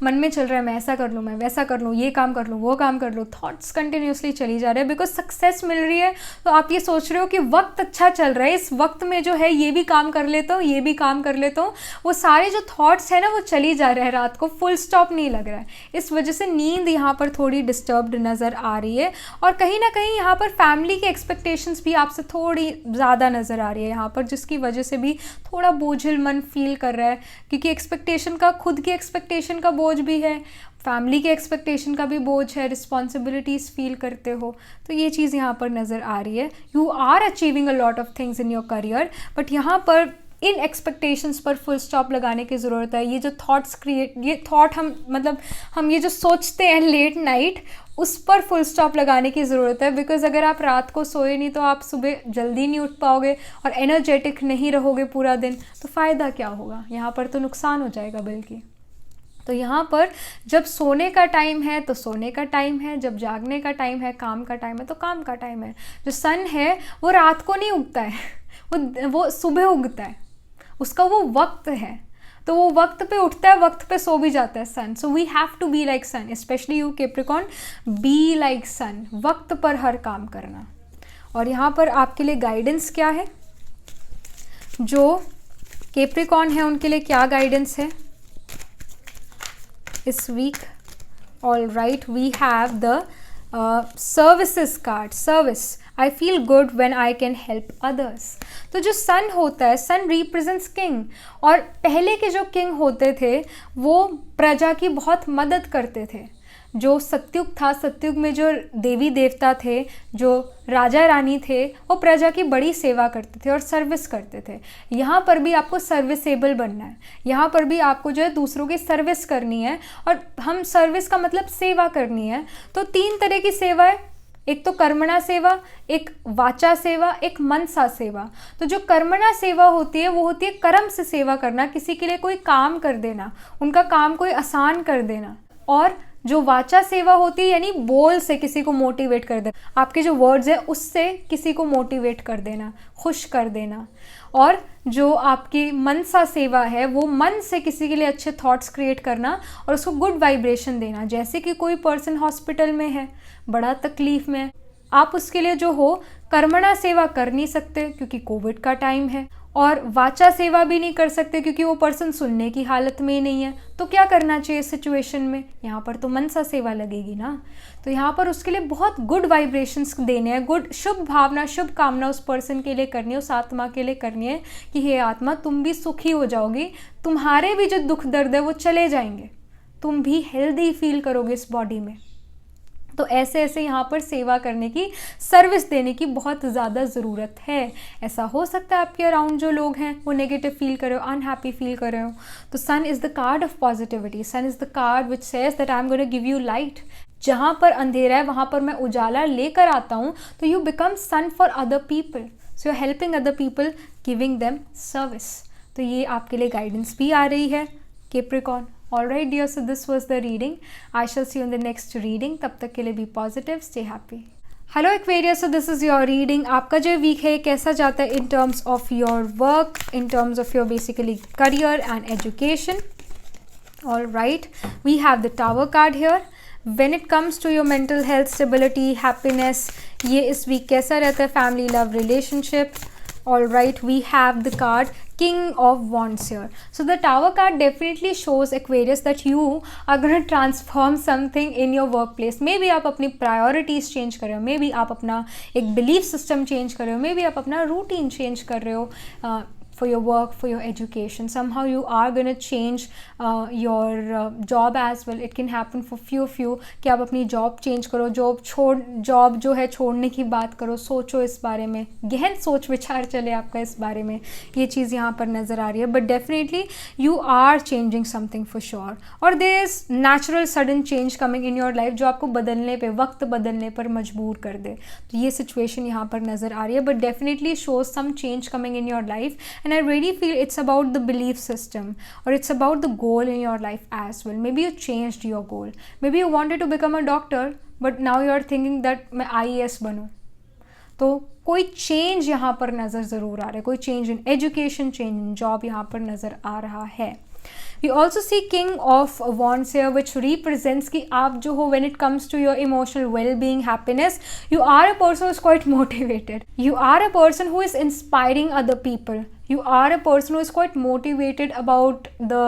मन में चल रहा है, मैं ऐसा कर लूँ, मैं वैसा कर लूँ, ये काम कर लूँ, वो काम कर लूँ, थॉट्स कंटिन्यूसली चली जा रहे हैं, बिकॉज सक्सेस मिल रही है। तो आप ये सोच रहे हो कि वक्त अच्छा चल रहा है, इस वक्त में जो है ये भी काम कर लेता हूँ, ये भी काम कर लेता हूँ, वो सारे जो थॉट्स है ना वो चली जा रहे हैं, रात को फुल स्टॉप नहीं लग रहा है। इस वजह से नींद यहाँ पर थोड़ी डिस्टर्ब्ड नज़र आ रही है, और कहीं ना कहीं यहाँ पर फैमिली के एक्सपेक्टेशंस भी आपसे थोड़ी ज़्यादा नज़र आ रही है यहाँ पर, जिसकी वजह से भी थोड़ा बोझिल मन फील कर रहा है, क्योंकि एक्सपेक्टेशन का, खुद की एक्सपेक्टेशन का बोझ भी है, फैमिली के एक्सपेक्टेशन का भी बोझ है, रिस्पॉन्सिबिलिटीज़ फील करते हो, तो ये चीज़ यहाँ पर नज़र आ रही है। You are achieving a lot of things in your career, but यहाँ पर इन एक्सपेक्टेशंस पर फुल स्टॉप लगाने की ज़रूरत है। ये जो थॉट्स ये थॉट हम ये जो सोचते हैं लेट नाइट, उस पर फुल स्टॉप लगाने की ज़रूरत है, बिकॉज़ अगर आप रात को सोए नहीं तो आप सुबह जल्दी नहीं उठ पाओगे और एनर्जेटिक नहीं रहोगे पूरा दिन, तो फ़ायदा क्या होगा? यहाँ पर तो नुकसान हो जाएगा बल्कि। तो यहाँ पर जब सोने का टाइम है तो सोने का टाइम है, जब जागने का टाइम है, काम का टाइम है तो काम का टाइम है। जो सन है वो रात को नहीं उगता है, वो सुबह उगता है, उसका वो वक्त है, तो वो वक्त पे उठता है, वक्त पे सो भी जाता है sun. So we have to be like sun, especially you Capricorn, be like sun, वक्त पर हर काम करना। और यहाँ पर आपके लिए गाइडेंस क्या है, जो कैप्रिकॉर्न है उनके लिए क्या गाइडेंस है इस week? All right, we have the services card, service, I feel good when I can help others. तो जो सन होता है, सन रिप्रेजेंट्स किंग, और पहले के जो किंग होते थे वो प्रजा की बहुत मदद करते थे। जो सत्युग था, सत्युग में जो देवी देवता थे, जो राजा रानी थे, वो प्रजा की बड़ी सेवा करते थे और सर्विस करते थे। यहाँ पर भी आपको सर्विसेबल बनना है, यहाँ पर भी आपको जो है दूसरों की सर्विस करनी है, और हम सर्विस का मतलब सेवा करनी है। तो 3 तरह की सेवा है, एक तो कर्मणा सेवा, एक वाचा सेवा, एक मनसा सेवा। तो जो कर्मणा सेवा होती है वो होती है कर्म से सेवा करना, किसी के लिए कोई काम कर देना, उनका काम कोई आसान कर देना। और जो वाचा सेवा होती है यानी बोल से किसी को मोटिवेट कर देना, आपके जो वर्ड्स है उससे किसी को मोटिवेट कर देना, खुश कर देना। और जो आपकी मनसा सेवा है वो मन से किसी के लिए अच्छे थॉट्स क्रिएट करना और उसको गुड वाइब्रेशन देना। जैसे कि कोई पर्सन हॉस्पिटल में है, बड़ा तकलीफ में है, आप उसके लिए जो हो कर्मणा सेवा कर नहीं सकते क्योंकि कोविड का टाइम है, और वाचा सेवा भी नहीं कर सकते क्योंकि वो पर्सन सुनने की हालत में ही नहीं है। तो क्या करना चाहिए इस सिचुएशन में? यहाँ पर तो मनसा सेवा लगेगी ना। तो यहाँ पर उसके लिए बहुत गुड वाइब्रेशंस देने हैं, गुड शुभ भावना, शुभ कामना उस पर्सन के लिए करनी है, उस आत्मा के लिए करनी है कि हे आत्मा, तुम भी सुखी हो जाओगी, तुम्हारे भी जो दुख दर्द है वो चले जाएंगे, तुम भी हेल्दी फील करोगे इस बॉडी में। तो ऐसे ऐसे यहाँ पर सेवा करने की, सर्विस देने की बहुत ज़्यादा ज़रूरत है। ऐसा हो सकता है आपके अराउंड जो लोग हैं वो नेगेटिव फील कर रहे हो, अनहैप्पी फील कर रहे हो। तो sun is the card of positivity, sun is the card which says that I am going to give you light. जहाँ पर अंधेरा है वहाँ पर मैं उजाला लेकर आता हूँ। तो you become sun for other people, so you are helping other people, giving them service. तो ये आपके लिए गाइडेंस भी आ रही है Capricorn. Alright dear, so this was the reading. I shall see you in the next reading. तब तक के लिए be positive, stay happy. Hello Aquarius, so this is your reading. आपका जो वीक है कैसा जाता है in terms of your work, in terms of your basically career and education. Alright, we have the Tower card here. When it comes to your mental health, stability, happiness, ये इस वीक कैसा रहता है? Family, love, relationship. Alright, we have the card King of Wands here. So the Tower card definitely shows Aquarius that you are going to transform something in your workplace. Maybe आप अपनी priorities change कर रहे हो, maybe आप अपना एक belief system change कर रहे हो, maybe आप अपना routine change कर रहे हो for your work, for your education. Somehow you are going to change your job as well. It can happen for few of you कि आप अपनी job change करो, job जो है छोड़ने की बात करो, सोचो इस बारे में, गहन सोच विचार चले आपका इस बारे में, ये चीज़ यहाँ पर नज़र आ रही है। But definitely you are changing something for sure, और there is natural sudden change coming in your life जो आपको बदलने पे, वक्त बदलने पर मजबूर कर दे। तो ये situation यहाँ पर नज़र आ रही है, but definitely shows some change coming in your life. And I really feel it's about the belief system, or it's about the goal in your life as well. Maybe you changed your goal. Maybe you wanted to become a doctor, but now you are thinking that मैं IAS बनूँ। तो कोई चेंज यहाँ पर नज़र ज़रूर आ रहा है, कोई change in education, change in job यहाँ पर नज़र आ रहा है। We also see King of Wands here, which represents कि आप जो हो, when it comes to your emotional well-being, happiness, you are a person who is quite motivated. You are a person who is inspiring other people. You are a person who is quite motivated about the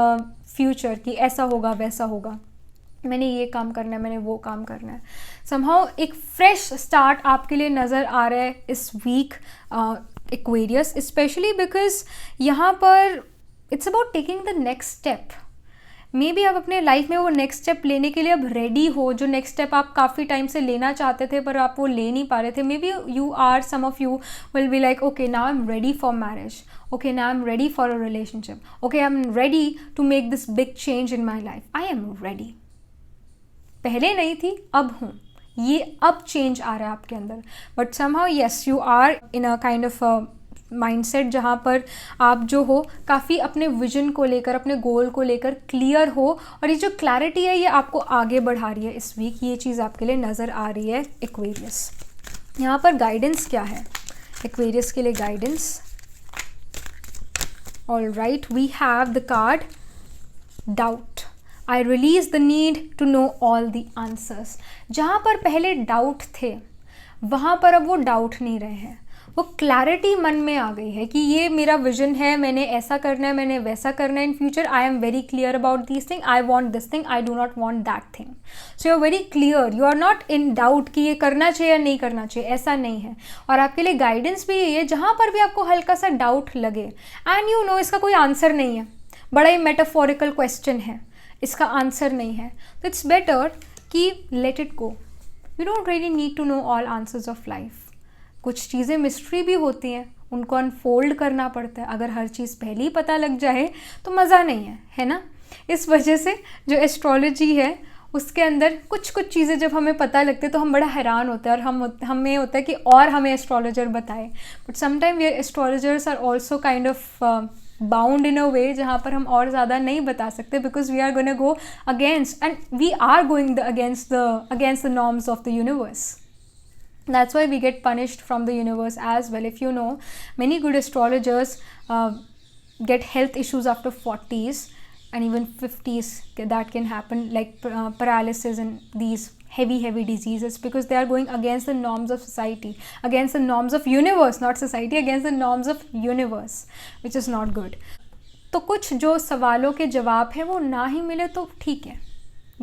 future कि ऐसा होगा, वैसा होगा, मैंने ये काम करना है, मैंने वो काम करना है। Somehow एक fresh start आपके लिए नज़र आ रहा है इस week Aquarius, especially because यहाँ पर it's about taking the next step. May be आप अपने लाइफ में वो नेक्स्ट स्टेप लेने के लिए अब रेडी हो, जो नेक्स्ट स्टेप आप काफ़ी टाइम से लेना चाहते थे पर आप वो ले नहीं पा रहे थे। Maybe you are, some of you will be like, okay now I am ready for marriage, okay now I am ready for a relationship, okay I am ready to make this big change in my life, I am ready. पहले नहीं थी, अब हूँ, ये अब चेंज आ रहा है आपके अंदर। But somehow yes, you are in a kind of mindset जहाँ पर आप जो हो काफ़ी अपने विजन को लेकर, अपने गोल को लेकर क्लियर हो, और ये जो क्लैरिटी है ये आपको आगे बढ़ा रही है इस वीक। ये चीज़ आपके लिए नज़र आ रही है एक्वेरियस। यहाँ पर गाइडेंस क्या है एक्वेरियस के लिए? Guidance, alright, we have the card doubt. I release the need to know all the answers. जहाँ पर पहले डाउट थे वहाँ पर अब वो डाउट नहीं रहे हैं, वो क्लैरिटी मन में आ गई है कि ये मेरा विजन है, मैंने ऐसा करना है, मैंने वैसा करना है in future. I am very clear about this thing, I want this thing, I do not want that thing. So you are very clear, you are not in doubt कि ये करना चाहिए या नहीं करना चाहिए, ऐसा नहीं है। और आपके लिए गाइडेंस भी यही है, जहाँ पर भी आपको हल्का सा डाउट लगे एंड यू नो इसका कोई आंसर नहीं है, बड़ा ही मेटाफोरिकल क्वेश्चन है, इसका आंसर नहीं है, तो इट्स बेटर कि let it go. You don't really need to know all answers of life. कुछ चीज़ें मिस्ट्री भी होती हैं, उनको अनफोल्ड करना पड़ता है। अगर हर चीज़ पहले ही पता लग जाए तो मज़ा नहीं है ना। इस वजह से जो एस्ट्रोलॉजी है उसके अंदर कुछ कुछ चीज़ें जब हमें पता लगती है तो हम बड़ा हैरान होते हैं, और हमें होता है कि और हमें एस्ट्रोलॉजर बताए। But sometime we astrologers are also kind of bound in a way जहाँ पर हम और ज़्यादा नहीं बता सकते, because we are gonna go against, and we are going against the norms of the universe. That's why we get punished from the universe as well. If you know, many good astrologers get health issues after 40s and even 50s. That can happen, like paralysis and these heavy diseases because they are going against the norms of society, against the norms of universe, not society, against the norms of universe, which is not good. तो कुछ जो सवालों के जवाब है वो ना ही मिले तो ठीक है,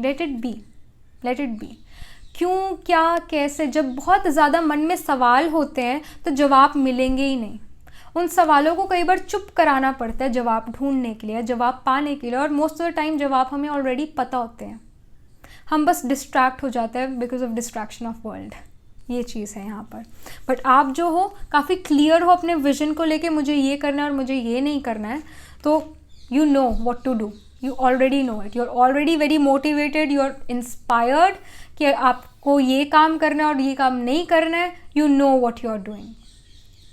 let it be. क्यों, क्या, कैसे, जब बहुत ज़्यादा मन में सवाल होते हैं तो जवाब मिलेंगे ही नहीं. उन सवालों को कई बार चुप कराना पड़ता है जवाब ढूंढने के लिए, जवाब पाने के लिए, और मोस्ट ऑफ द टाइम जवाब हमें ऑलरेडी पता होते हैं. हम बस डिस्ट्रैक्ट हो जाते हैं because of distraction of world. ये चीज़ है यहाँ पर. बट आप जो हो काफ़ी क्लियर हो अपने विजन को लेके, मुझे ये करना है और मुझे ये नहीं करना है, तो you know what to do. You already know it. You are already very motivated, you are inspired कि आपको ये काम करना है और ये काम नहीं करना है. You know what you are doing.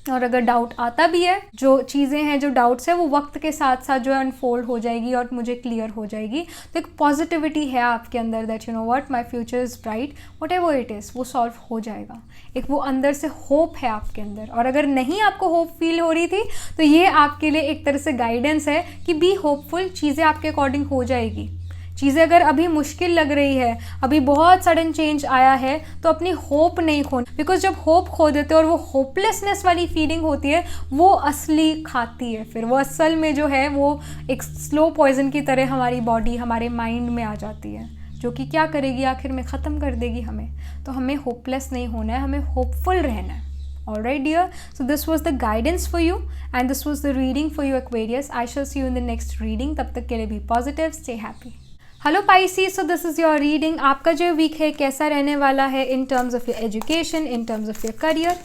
और अगर डाउट आता भी है, जो चीज़ें हैं, जो डाउट्स है, वो वक्त के साथ साथ जो है अनफोल्ड हो जाएगी और मुझे क्लियर हो जाएगी. तो एक पॉजिटिविटी है आपके अंदर that you know what, my future is bright, what ever it is, वो सॉल्व हो जाएगा. एक वो अंदर से होप है आपके अंदर. और अगर नहीं आपको होप फील हो रही थी तो ये आपके लिए एक तरह से गाइडेंस है कि बी होपफुल, चीज़ें आपके अकॉर्डिंग हो जाएगी. चीज़ें अगर अभी मुश्किल लग रही है, अभी बहुत सडन चेंज आया है, तो अपनी होप नहीं खोनी. बिकॉज जब होप खो देते हो और वो होपलेसनेस वाली फीलिंग होती है, वो असली खाती है. फिर वो असल में जो है वो एक स्लो पॉइजन की तरह हमारी बॉडी, हमारे माइंड में आ जाती है, जो कि क्या करेगी, आखिर में ख़त्म कर देगी हमें. तो हमें होपलेस नहीं होना है, हमें होपफुल रहना है. Alright dear, so this was the guidance for you and this was the reading for you Aquarius. I shall see you in the next reading. तब तक के लिए be positive, stay happy. Hello Pisces, so this is your reading. आपका जो वीक है कैसा रहने वाला है in terms of your education, in terms of your career.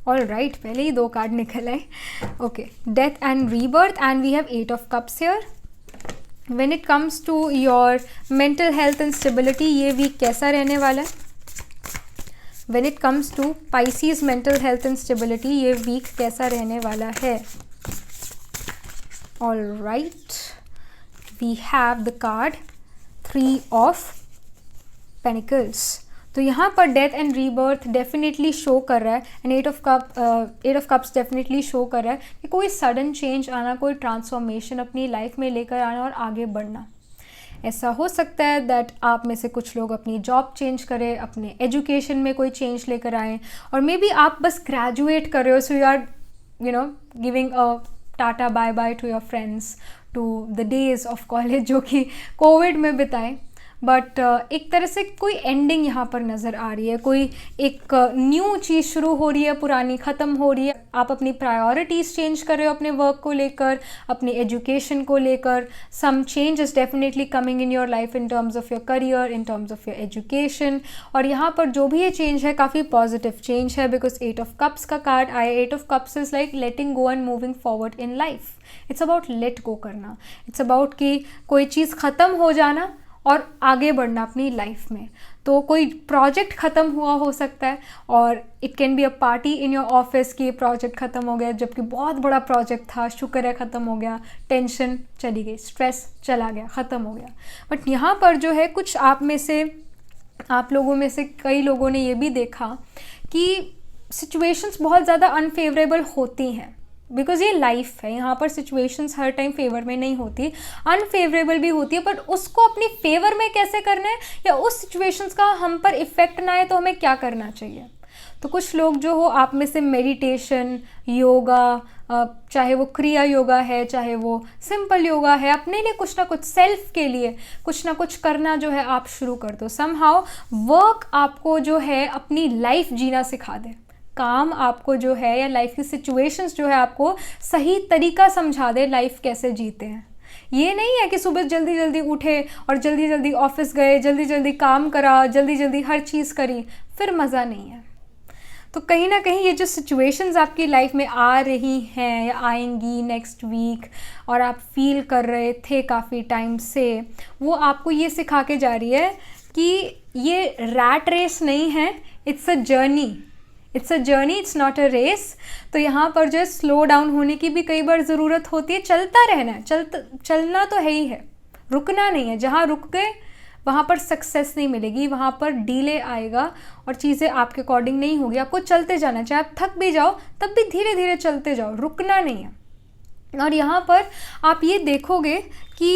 All right, पहले ही 2 कार्ड निकल आए. Okay, death and rebirth and we have 8 of cups here. When it comes to your mental health and stability, ये वीक कैसा रहने वाला है. When it comes to Pisces mental health and stability, ये वीक कैसा रहने वाला है. All right, we have the card 3 of pentacles. तो यहाँ पर death and rebirth definitely show कर रहा है and 8 of cups definitely show कर रहा है कि कोई सडन चेंज आना, कोई ट्रांसफॉर्मेशन अपनी लाइफ में लेकर आना और आगे बढ़ना. ऐसा हो सकता है दैट आप में से कुछ लोग अपनी जॉब चेंज करें, अपने एजुकेशन में कोई चेंज लेकर आएँ, और मे बी आप बस ग्रेजुएट कर रहे हो, so you are giving a tata bye bye to your friends, to the days of college जो कि कोविड में बिताए. बट एक तरह से कोई एंडिंग यहाँ पर नज़र आ रही है, कोई एक न्यू चीज़ शुरू हो रही है, पुरानी ख़त्म हो रही है. आप अपनी प्रायोरिटीज़ चेंज कर रहे हो अपने वर्क को लेकर, अपनी एजुकेशन को लेकर. Some change is definitely coming in your life in terms of your career, in terms of your education. और यहाँ पर जो भी ये चेंज है काफ़ी पॉजिटिव चेंज है बिकॉज 8 ऑफ कप्स का कार्ड आया. 8 of cups is like letting go and moving forward in life. It's about let go करना. इट्स अबाउट कि कोई चीज़ ख़त्म हो जाना और आगे बढ़ना अपनी लाइफ में. तो कोई प्रोजेक्ट ख़त्म हुआ हो सकता है, और it can be a party in your office कि प्रोजेक्ट ख़त्म हो गया, जबकि बहुत बड़ा प्रोजेक्ट था, शुक्र है ख़त्म हो गया. टेंशन चली गई, स्ट्रेस चला गया, ख़त्म हो गया. बट यहाँ पर जो है कुछ आप लोगों में से कई लोगों ने ये भी देखा कि सिचुएशंस बहुत ज़्यादा अनफेवरेबल होती हैं. बिकॉज ये लाइफ है, यहाँ पर सिचुएशंस हर टाइम फेवर में नहीं होती, अनफेवरेबल भी होती है. बट उसको अपनी फेवर में कैसे करना है, या उस सिचुएशंस का हम पर इफ़ेक्ट ना आए तो हमें क्या करना चाहिए. तो कुछ लोग जो हो आप में से मेडिटेशन, योगा, चाहे वो क्रिया योगा है, चाहे वो सिंपल योगा है, अपने लिए कुछ ना कुछ, सेल्फ के लिए कुछ ना कुछ करना जो है आप शुरू कर दो. समहाउ वर्क आपको जो है अपनी लाइफ जीना सिखा दे. काम आपको जो है, या लाइफ की सिचुएशंस जो है आपको सही तरीका समझा दे लाइफ कैसे जीते हैं. ये नहीं है कि सुबह जल्दी जल्दी उठे और जल्दी जल्दी ऑफिस गए, जल्दी जल्दी काम करा, जल्दी जल्दी हर चीज़ करी, फिर मज़ा नहीं है. तो कहीं ना कहीं ये जो सिचुएशंस आपकी लाइफ में आ रही हैं या आएंगी नेक्स्ट वीक, और आप फील कर रहे थे काफ़ी टाइम से, वो आपको ये सिखा के जा रही है कि ये रैट रेस नहीं है, it's a journey. It's a journey, it's not a race. तो यहाँ पर जो है स्लो डाउन होने की भी कई बार ज़रूरत होती है. चलता रहना है, चलना तो है ही है, रुकना नहीं है. जहाँ रुक गए वहाँ पर सक्सेस नहीं मिलेगी, वहाँ पर डिले आएगा और चीज़ें आपके अकॉर्डिंग नहीं होगी. आपको चलते जाना है, चाहे आप थक भी जाओ तब भी धीरे धीरे चलते जाओ, रुकना नहीं है. और यहाँ पर आप ये देखोगे कि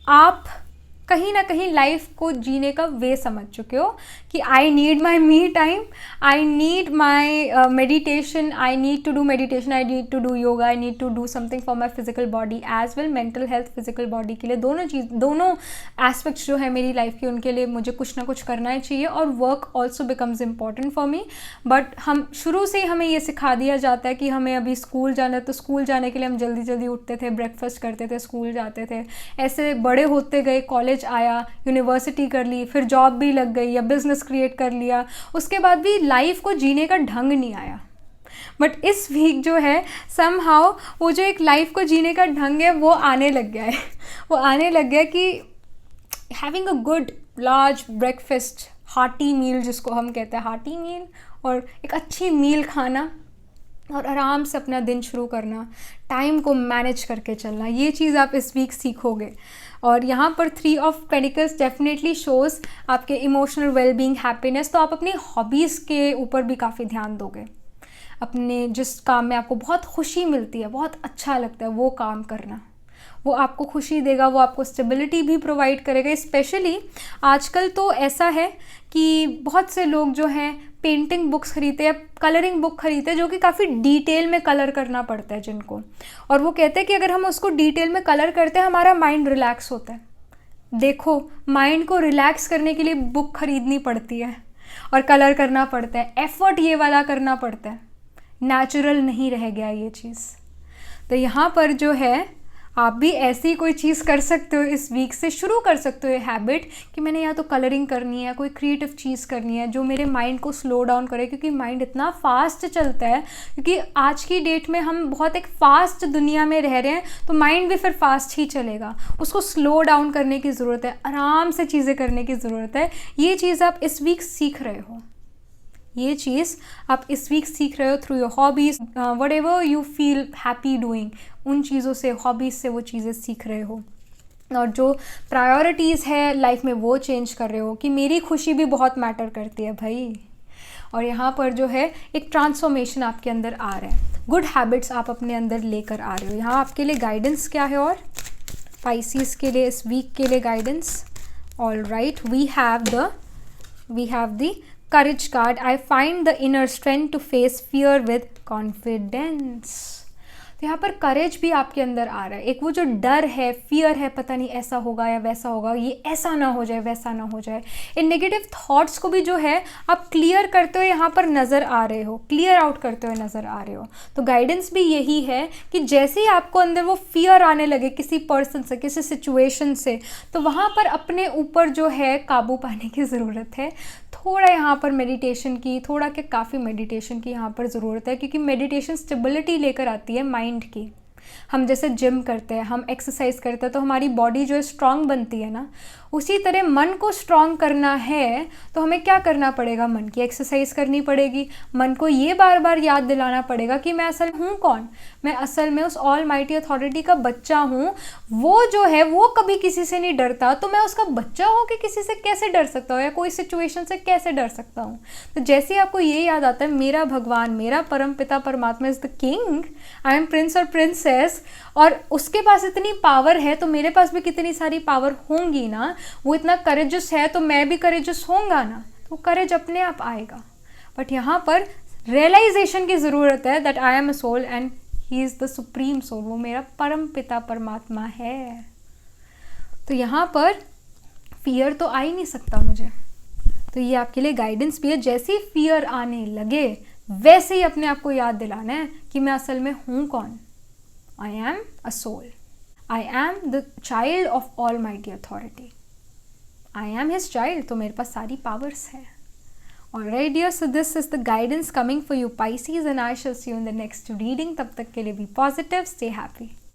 आप कहीं ना कहीं लाइफ को जीने का वे समझ चुके हो कि I need my me time, I need my meditation, I need to do meditation, I need to do yoga, I need to do something for my physical body as well, mental health physical body के लिए, दोनों एस्पेक्ट्स जो है मेरी लाइफ के, उनके लिए मुझे कुछ ना कुछ करना ही चाहिए। और work also becomes important for me. But हम शुरू से ही हमें ये सिखा दिया जाता है कि हमें अभी स्कूल जाना है, तो स्कूल जाने के लिए हम जल्दी जल्दी उठते थे, ब्रेकफास्ट करते थे, स्कूल जाते थे। ऐसे बड़े होते गए, कॉलेज आया, यूनिवर्सिटी कर ली, फिर जॉब भी लग गई या बिजनेस क्रिएट कर लिया, उसके बाद भी लाइफ को जीने का ढंग नहीं आया। बट इस वीक जो है समहाउ वो जो एक लाइफ को जीने का ढंग है वो आने लग गया है। वो आने लग गया कि having a good large breakfast, hearty meal जिसको हम कहते हैं, हार्टी मील, और एक अच्छी मील खाना और आराम से अपना दिन शुरू करना, टाइम को मैनेज करके चलना, ये चीज़ आप इस वीक सीखोगे। और यहाँ पर 3 ऑफ पेडिकल्स डेफिनेटली शोज़ आपके इमोशनल वेलबींग, हैप्पीनेस। तो आप अपनी हॉबीज़ के ऊपर भी काफ़ी ध्यान दोगे। अपने जिस काम में आपको बहुत खुशी मिलती है, बहुत अच्छा लगता है, वो काम करना, वो आपको खुशी देगा, वो आपको स्टेबिलिटी भी प्रोवाइड करेगा। स्पेशली आजकल तो ऐसा है कि बहुत से लोग जो हैं पेंटिंग बुक्स खरीदते हैं, कलरिंग बुक खरीदते हैं, जो कि काफ़ी डिटेल में कलर करना पड़ता है जिनको, और वो कहते हैं कि अगर हम उसको डिटेल में कलर करते हैं हमारा माइंड रिलैक्स होता है। देखो, माइंड को रिलैक्स करने के लिए बुक खरीदनी पड़ती है और कलर करना पड़ता है, एफर्ट ये वाला करना पड़ता है, नेचुरल नहीं रह गया ये चीज़। तो यहाँ पर जो है आप भी ऐसी कोई चीज़ कर सकते हो, इस वीक से शुरू कर सकते हो ये हैबिट कि मैंने या तो कलरिंग करनी है, कोई क्रिएटिव चीज़ करनी है जो मेरे माइंड को स्लो डाउन करे, क्योंकि माइंड इतना फास्ट चलता है, क्योंकि आज की डेट में हम बहुत एक फास्ट दुनिया में रह रहे हैं, तो माइंड भी फिर फास्ट ही चलेगा। उसको स्लो डाउन करने की ज़रूरत है, आराम से चीज़ें करने की ज़रूरत है। ये चीज़ आप इस वीक सीख रहे हो, ये चीज़ आप इस वीक सीख रहे हो through your hobbies, what ever you feel happy doing, उन चीज़ों से, हॉबीज़ से वो चीज़ें सीख रहे हो। और जो प्रायोरिटीज़ है लाइफ में वो चेंज कर रहे हो कि मेरी खुशी भी बहुत मैटर करती है भाई। और यहाँ पर जो है एक ट्रांसफॉर्मेशन आपके अंदर आ रहा है, गुड हैबिट्स आप अपने अंदर लेकर आ रहे हो। यहाँ आपके लिए गाइडेंस क्या है और स्पाइसीज के लिए इस वीक के लिए guidance? All right, we have the courage card. I find the inner strength to face fear with confidence. तो यहाँ पर करेज भी आपके अंदर आ रहा है। एक वो जो डर है, फियर है, पता नहीं ऐसा होगा या वैसा होगा, ये ऐसा ना हो जाए, वैसा ना हो जाए, इन नेगेटिव थॉट्स को भी जो है आप क्लियर करते हुए यहाँ पर नज़र आ रहे हो, क्लियर आउट करते हुए नज़र आ रहे हो। तो गाइडेंस भी यही है कि जैसे ही आपको अंदर वो फियर आने लगे किसी पर्सन से, किसी सिचुएशन से, तो वहाँ पर अपने ऊपर जो है काबू पाने की ज़रूरत है। थोड़ा यहाँ पर मेडिटेशन की, थोड़ा क्या काफ़ी मेडिटेशन की यहाँ पर ज़रूरत है, क्योंकि मेडिटेशन स्टेबिलिटी लेकर आती है माइंड की। हम जैसे जिम करते हैं, हम एक्सरसाइज करते हैं, तो हमारी बॉडी जो है स्ट्रांग बनती है ना, उसी तरह मन को स्ट्रांग करना है तो हमें क्या करना पड़ेगा? मन की एक्सरसाइज करनी पड़ेगी। मन को ये बार बार याद दिलाना पड़ेगा कि मैं असल हूँ कौन, मैं असल में उस ऑल माइटी अथॉरिटी का बच्चा हूँ। वो जो है वो कभी किसी से नहीं डरता, तो मैं उसका बच्चा हूँ कि किसी से कैसे डर सकता हूँ या कोई सिचुएशन से कैसे डर सकता हूँ। तो जैसे आपको ये याद आता है मेरा भगवान, मेरा परम पिता परमात्मा is the king, I am Prince और प्रिंसेस, और उसके पास इतनी पावर है तो मेरे पास भी कितनी सारी पावर होंगी ना। वो इतना करेजस है तो मैं भी करेजस होऊंगा ना, तो करेज अपने आप आएगा। बट यहाँ पर रियलाइजेशन की ज़रूरत है that I am a soul and he is the supreme soul, वो मेरा परम पिता परमात्मा है। तो यहाँ पर फियर तो आ ही नहीं सकता मुझे। तो ये आपके लिए गाइडेंस भी है, जैसे ही फियर आने लगे वैसे ही अपने आप को याद दिलाना है कि मैं असल में हूँ कौन। I am a soul, I am the child of almighty authority, I am his child, तो मेरे पास सारी पावर्स है। Alright dear, so this is the guidance coming for you Pisces and I shall see you in the next reading. तब तक के लिए be positive, stay happy.